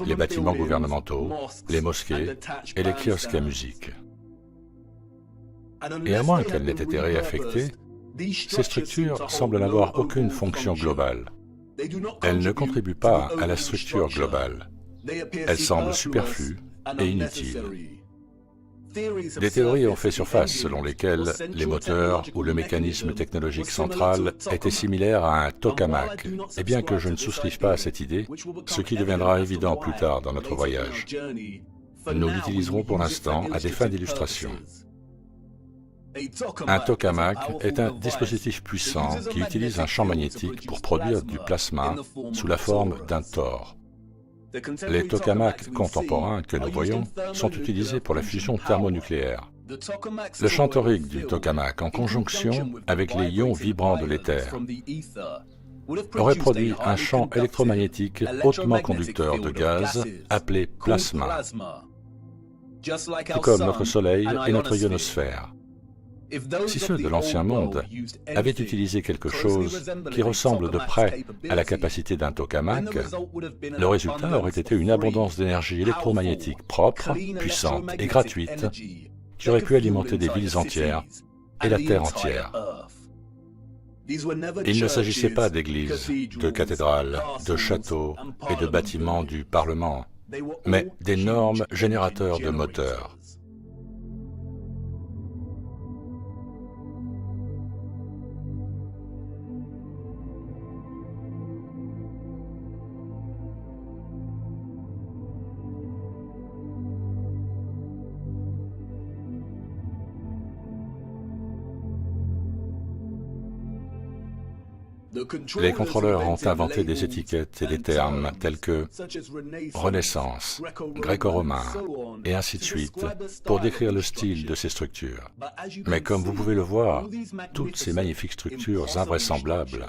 les bâtiments gouvernementaux, les mosquées et les kiosques à musique. Et à moins qu'elles n'aient été réaffectées, ces structures semblent n'avoir aucune fonction globale. Elles ne contribuent pas à la structure globale. Elles semblent superflues et inutiles. Des théories ont fait surface selon lesquelles les moteurs ou le mécanisme technologique central étaient similaires à un tokamak, et bien que je ne souscrive pas à cette idée, ce qui deviendra évident plus tard dans notre voyage, nous l'utiliserons pour l'instant à des fins d'illustration. Un tokamak est un dispositif puissant qui utilise un champ magnétique pour produire du plasma sous la forme d'un tor. Les tokamaks contemporains que nous voyons sont utilisés pour la fusion thermonucléaire. Le champ torique du tokamak, en conjonction avec les ions vibrants de l'éther, aurait produit un champ électromagnétique hautement conducteur de gaz appelé plasma, tout comme notre Soleil et notre ionosphère. Si ceux de l'Ancien Monde avaient utilisé quelque chose qui ressemble de près à la capacité d'un tokamak, le résultat aurait été une abondance d'énergie électromagnétique propre, puissante et gratuite qui aurait pu alimenter des villes entières et la Terre entière. Il ne s'agissait pas d'églises, de cathédrales, de châteaux et de bâtiments du Parlement, mais d'énormes générateurs de moteurs. Les contrôleurs ont inventé des étiquettes et des termes tels que Renaissance, gréco-romain, et ainsi de suite, pour décrire le style de ces structures. Mais comme vous pouvez le voir, toutes ces magnifiques structures invraisemblables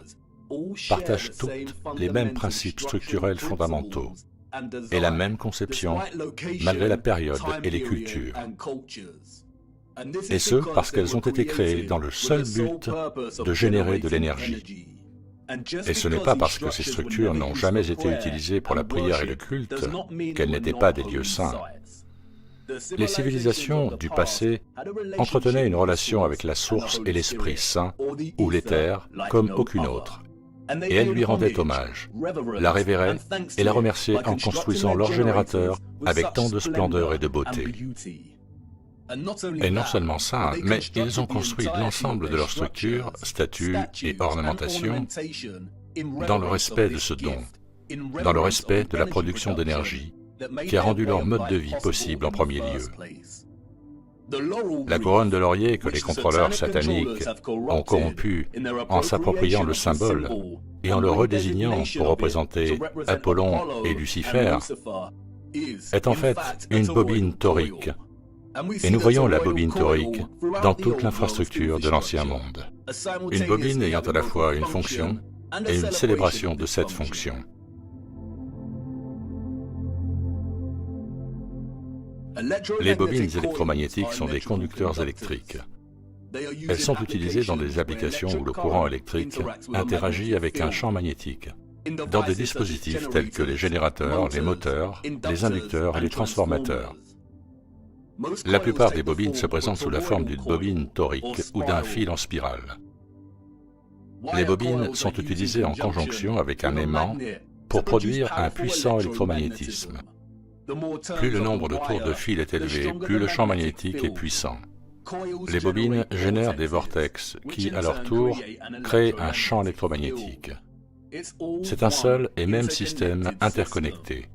partagent toutes les mêmes principes structurels fondamentaux et la même conception malgré la période et les cultures. Et ce, parce qu'elles ont été créées dans le seul but de générer de l'énergie. Et ce n'est pas parce que ces structures n'ont jamais été utilisées pour la prière et le culte qu'elles n'étaient pas des lieux saints. Les civilisations du passé entretenaient une relation avec la source et l'Esprit Saint, ou l'éther, comme aucune autre. Et elles lui rendaient hommage, la révéraient et la remerciaient en construisant leurs générateurs avec tant de splendeur et de beauté. Et non seulement ça, mais ils ont construit l'ensemble de leurs structures, statues et ornementations dans le respect de ce don, dans le respect de la production d'énergie, qui a rendu leur mode de vie possible en premier lieu. La couronne de laurier que les contrôleurs sataniques ont corrompue en s'appropriant le symbole et en le redésignant pour représenter Apollon et Lucifer est en fait une bobine torique. Et nous voyons la bobine torique dans toute l'infrastructure de l'Ancien Monde. Une bobine ayant à la fois une fonction et une célébration de cette fonction. Les bobines électromagnétiques sont des conducteurs électriques. Elles sont utilisées dans des applications où le courant électrique interagit avec un champ magnétique, dans des dispositifs tels que les générateurs, les moteurs, les inducteurs et les transformateurs. La plupart des bobines se présentent sous la forme d'une bobine torique ou d'un fil en spirale. Les bobines sont utilisées en conjonction avec un aimant pour produire un puissant électromagnétisme. Plus le nombre de tours de fil est élevé, plus le champ magnétique est puissant. Les bobines génèrent des vortex qui, à leur tour, créent un champ électromagnétique. C'est un seul et même système interconnecté.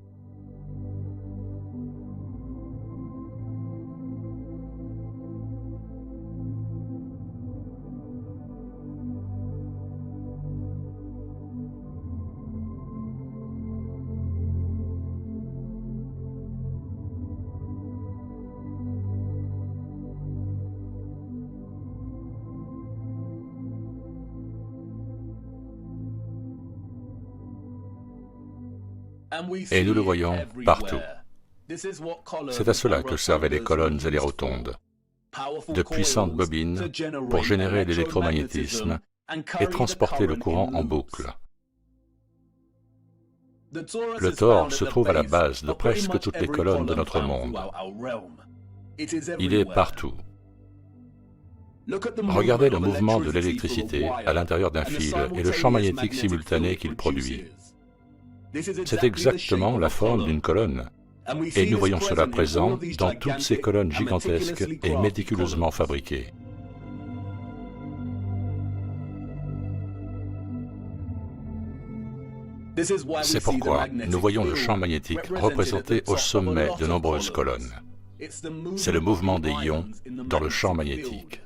Et nous le voyons partout. C'est à cela que servaient les colonnes et les rotondes. De puissantes bobines pour générer l'électromagnétisme et transporter le courant en boucle. Le Thor se trouve à la base de presque toutes les colonnes de notre monde. Il est partout. Regardez le mouvement de l'électricité à l'intérieur d'un fil et le champ magnétique simultané qu'il produit. C'est exactement la forme d'une colonne, et nous voyons cela présent dans toutes ces colonnes gigantesques et méticuleusement fabriquées. C'est pourquoi nous voyons le champ magnétique représenté au sommet de nombreuses colonnes. C'est le mouvement des ions dans le champ magnétique.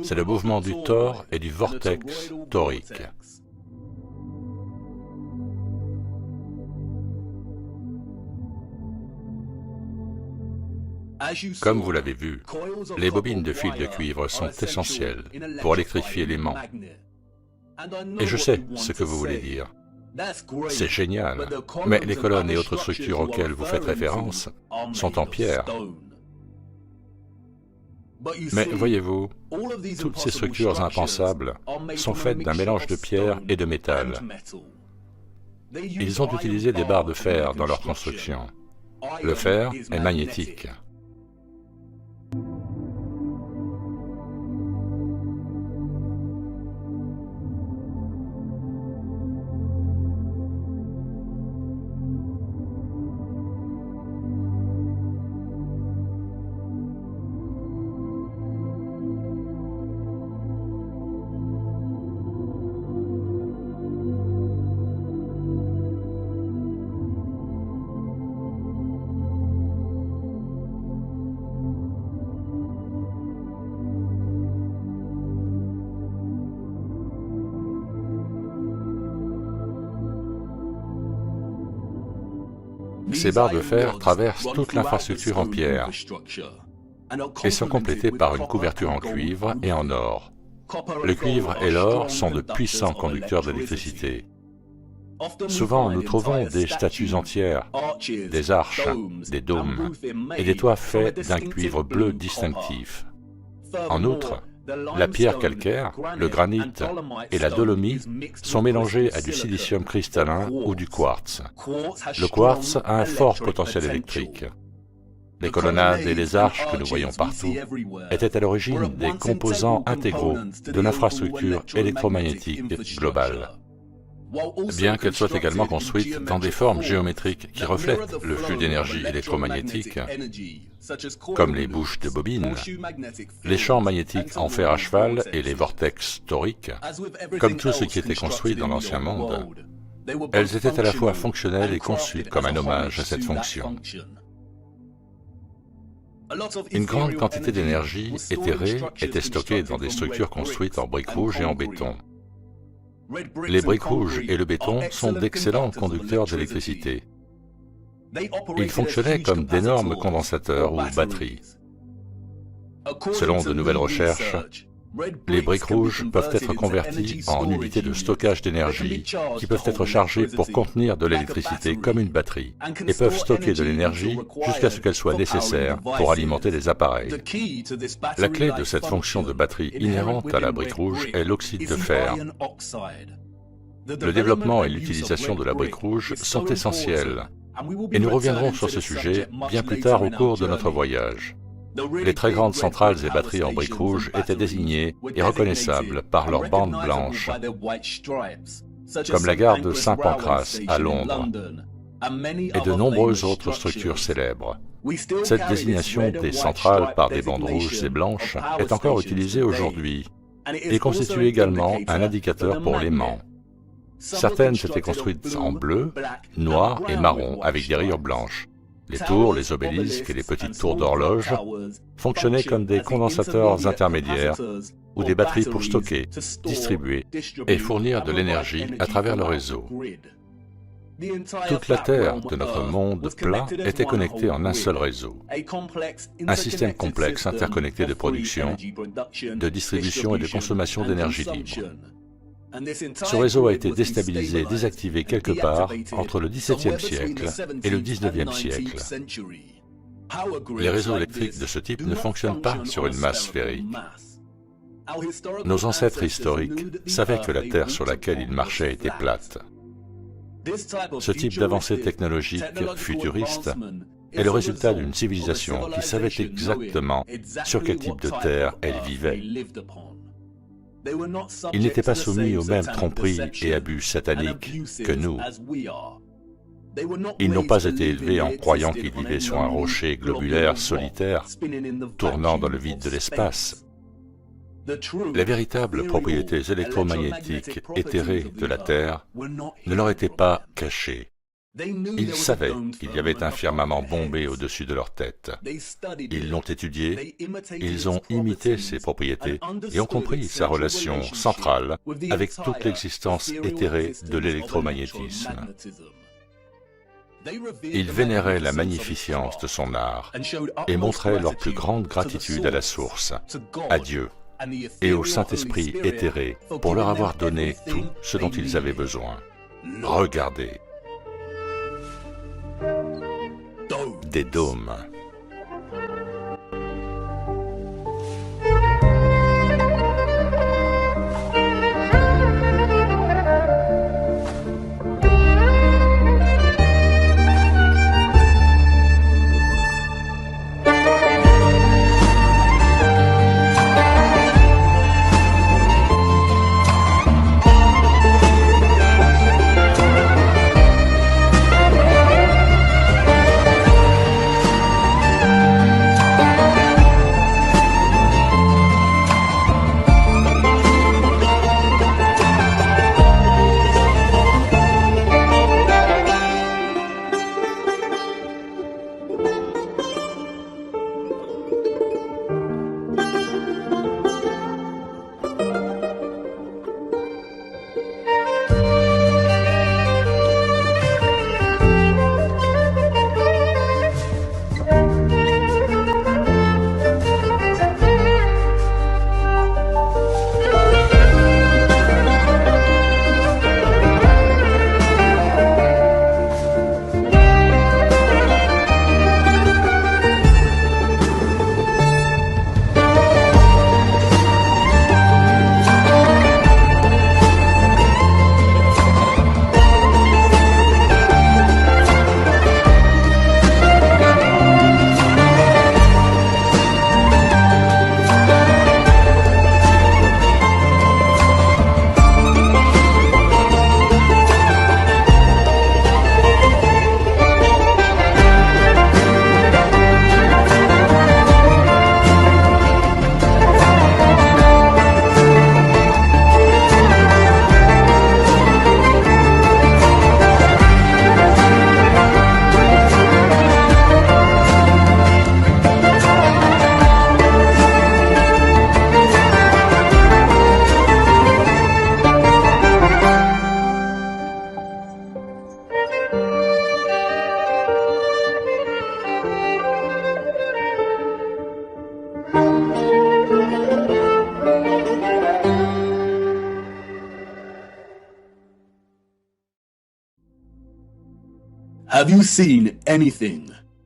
C'est le mouvement du Thor et du vortex torique. Comme vous l'avez vu, les bobines de fil de cuivre sont essentielles pour électrifier l'aimant. Et je sais ce que vous voulez dire. C'est génial, mais les colonnes et autres structures auxquelles vous faites référence sont en pierre. Mais voyez-vous, toutes ces structures impensables sont faites d'un mélange de pierre et de métal. Ils ont utilisé des barres de fer dans leur construction. Le fer est magnétique. Ces barres de fer traversent toute l'infrastructure en pierre et sont complétées par une couverture en cuivre et en or. Le cuivre et l'or sont de puissants conducteurs d'électricité. Souvent, nous trouvons des statues entières, des arches, des dômes et des toits faits d'un cuivre bleu distinctif. En outre, la pierre calcaire, le granit et la dolomie sont mélangés à du silicium cristallin ou du quartz. Le quartz a un fort potentiel électrique. Les colonnades et les arches que nous voyons partout étaient à l'origine des composants intégraux de l'infrastructure électromagnétique globale. Bien qu'elles soient également construites dans des formes géométriques qui reflètent le flux d'énergie électromagnétique, comme les bouches de bobines, les champs magnétiques en fer à cheval et les vortex toriques, comme tout ce qui était construit dans l'Ancien Monde, elles étaient à la fois fonctionnelles et conçues comme un hommage à cette fonction. Une grande quantité d'énergie éthérée était stockée dans des structures construites en briques rouges et en béton. Les briques rouges et le béton sont d'excellents conducteurs d'électricité. Ils fonctionnaient comme d'énormes condensateurs ou batteries. Selon de nouvelles recherches, les briques rouges peuvent être converties en unités de stockage d'énergie qui peuvent être chargées pour contenir de l'électricité comme une batterie et peuvent stocker de l'énergie jusqu'à ce qu'elle soit nécessaire pour alimenter des appareils. La clé de cette fonction de batterie inhérente à la brique rouge est l'oxyde de fer. Le développement et l'utilisation de la brique rouge sont essentiels, et nous reviendrons sur ce sujet bien plus tard au cours de notre voyage. Les très grandes centrales et batteries en briques rouges étaient désignées et reconnaissables par leurs bandes blanches, comme la gare de Saint-Pancras à Londres, et de nombreuses autres structures célèbres. Cette désignation des centrales par des bandes rouges et blanches est encore utilisée aujourd'hui et constitue également un indicateur pour l'aimant. Certaines étaient construites en bleu, noir et marron avec des rayures blanches. Les tours, les obélisques et les petites tours d'horloge fonctionnaient comme des condensateurs intermédiaires ou des batteries pour stocker, distribuer et fournir de l'énergie à travers le réseau. Toute la Terre de notre monde plat était connectée en un seul réseau, un système complexe interconnecté de production, de distribution et de consommation d'énergie libre. Ce réseau a été déstabilisé et désactivé quelque part entre le XVIIe siècle et le XIXe siècle. Les réseaux électriques de ce type ne fonctionnent pas sur une masse sphérique. Nos ancêtres historiques savaient que la Terre sur laquelle ils marchaient était plate. Ce type d'avancée technologique futuriste est le résultat d'une civilisation qui savait exactement sur quel type de terre elle vivait. Ils n'étaient pas soumis aux mêmes tromperies et abus sataniques que nous. Ils n'ont pas été élevés en croyant qu'ils vivaient sur un rocher globulaire solitaire, tournant dans le vide de l'espace. Les véritables propriétés électromagnétiques éthérées de la Terre ne leur étaient pas cachées. Ils savaient qu'il y avait un firmament bombé au-dessus de leur tête. Ils l'ont étudié, ils ont imité ses propriétés et ont compris sa relation centrale avec toute l'existence éthérée de l'électromagnétisme. Ils vénéraient la magnificence de son art et montraient leur plus grande gratitude à la source, à Dieu et au Saint-Esprit éthéré pour leur avoir donné tout ce dont ils avaient besoin. Regardez. Des dômes.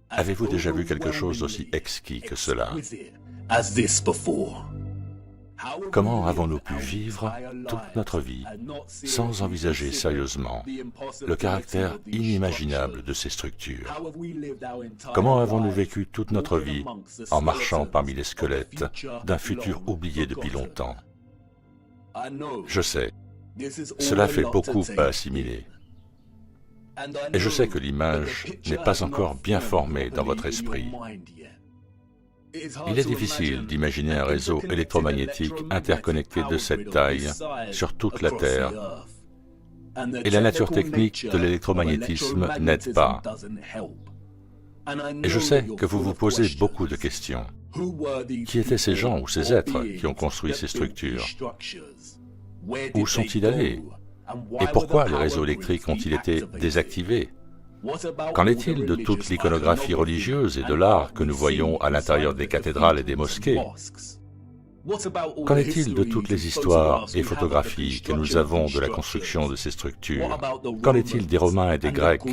Avez-vous déjà vu quelque chose d'aussi exquis que cela? Comment avons-nous pu vivre toute notre vie sans envisager sérieusement le caractère inimaginable de ces structures? Comment avons-nous vécu toute notre vie en marchant parmi les squelettes d'un futur oublié depuis longtemps? Je sais, cela fait beaucoup à assimiler. Et je sais que l'image n'est pas encore bien formée dans votre esprit. Il est difficile d'imaginer un réseau électromagnétique interconnecté de cette taille sur toute la Terre. Et la nature technique de l'électromagnétisme n'aide pas. Et je sais que vous vous posez beaucoup de questions. Qui étaient ces gens ou ces êtres qui ont construit ces structures? Où sont-ils allés? Et pourquoi les réseaux électriques ont-ils été désactivés? Qu'en est-il de toute l'iconographie religieuse et de l'art que nous voyons à l'intérieur des cathédrales et des mosquées? Qu'en est-il de toutes les histoires et photographies que nous avons de la construction de ces structures? Qu'en est-il des Romains et des Grecs?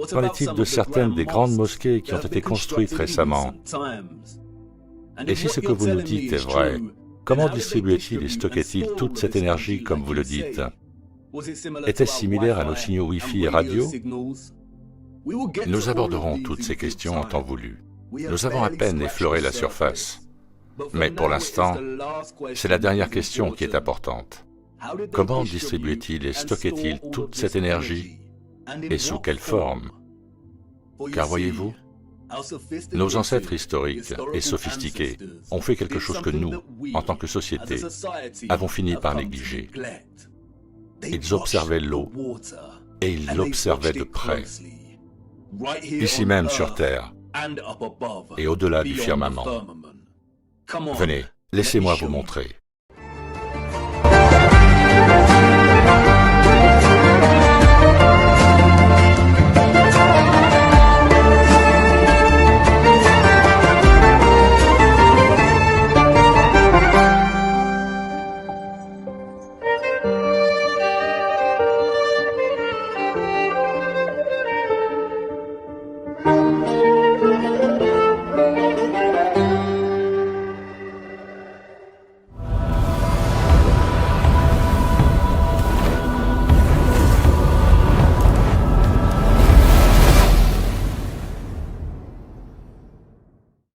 Qu'en est-il de certaines des grandes mosquées qui ont été construites récemment? Et si ce que vous nous dites est vrai, comment distribuait-il et stockait-il toute cette énergie comme vous le dites? Était-ce similaire à nos signaux Wi-Fi et radio? Nous aborderons toutes ces questions en temps voulu. Nous avons à peine effleuré la surface. Mais pour l'instant, c'est la dernière question qui est importante. Comment distribuait-il et stockait-il toute cette énergie? Et sous quelle forme? Car voyez-vous, nos ancêtres historiques et sophistiqués ont fait quelque chose que nous, en tant que société, avons fini par négliger. Ils observaient l'eau, et ils l'observaient de près, ici même sur Terre, et au-delà du firmament. Venez, laissez-moi vous montrer.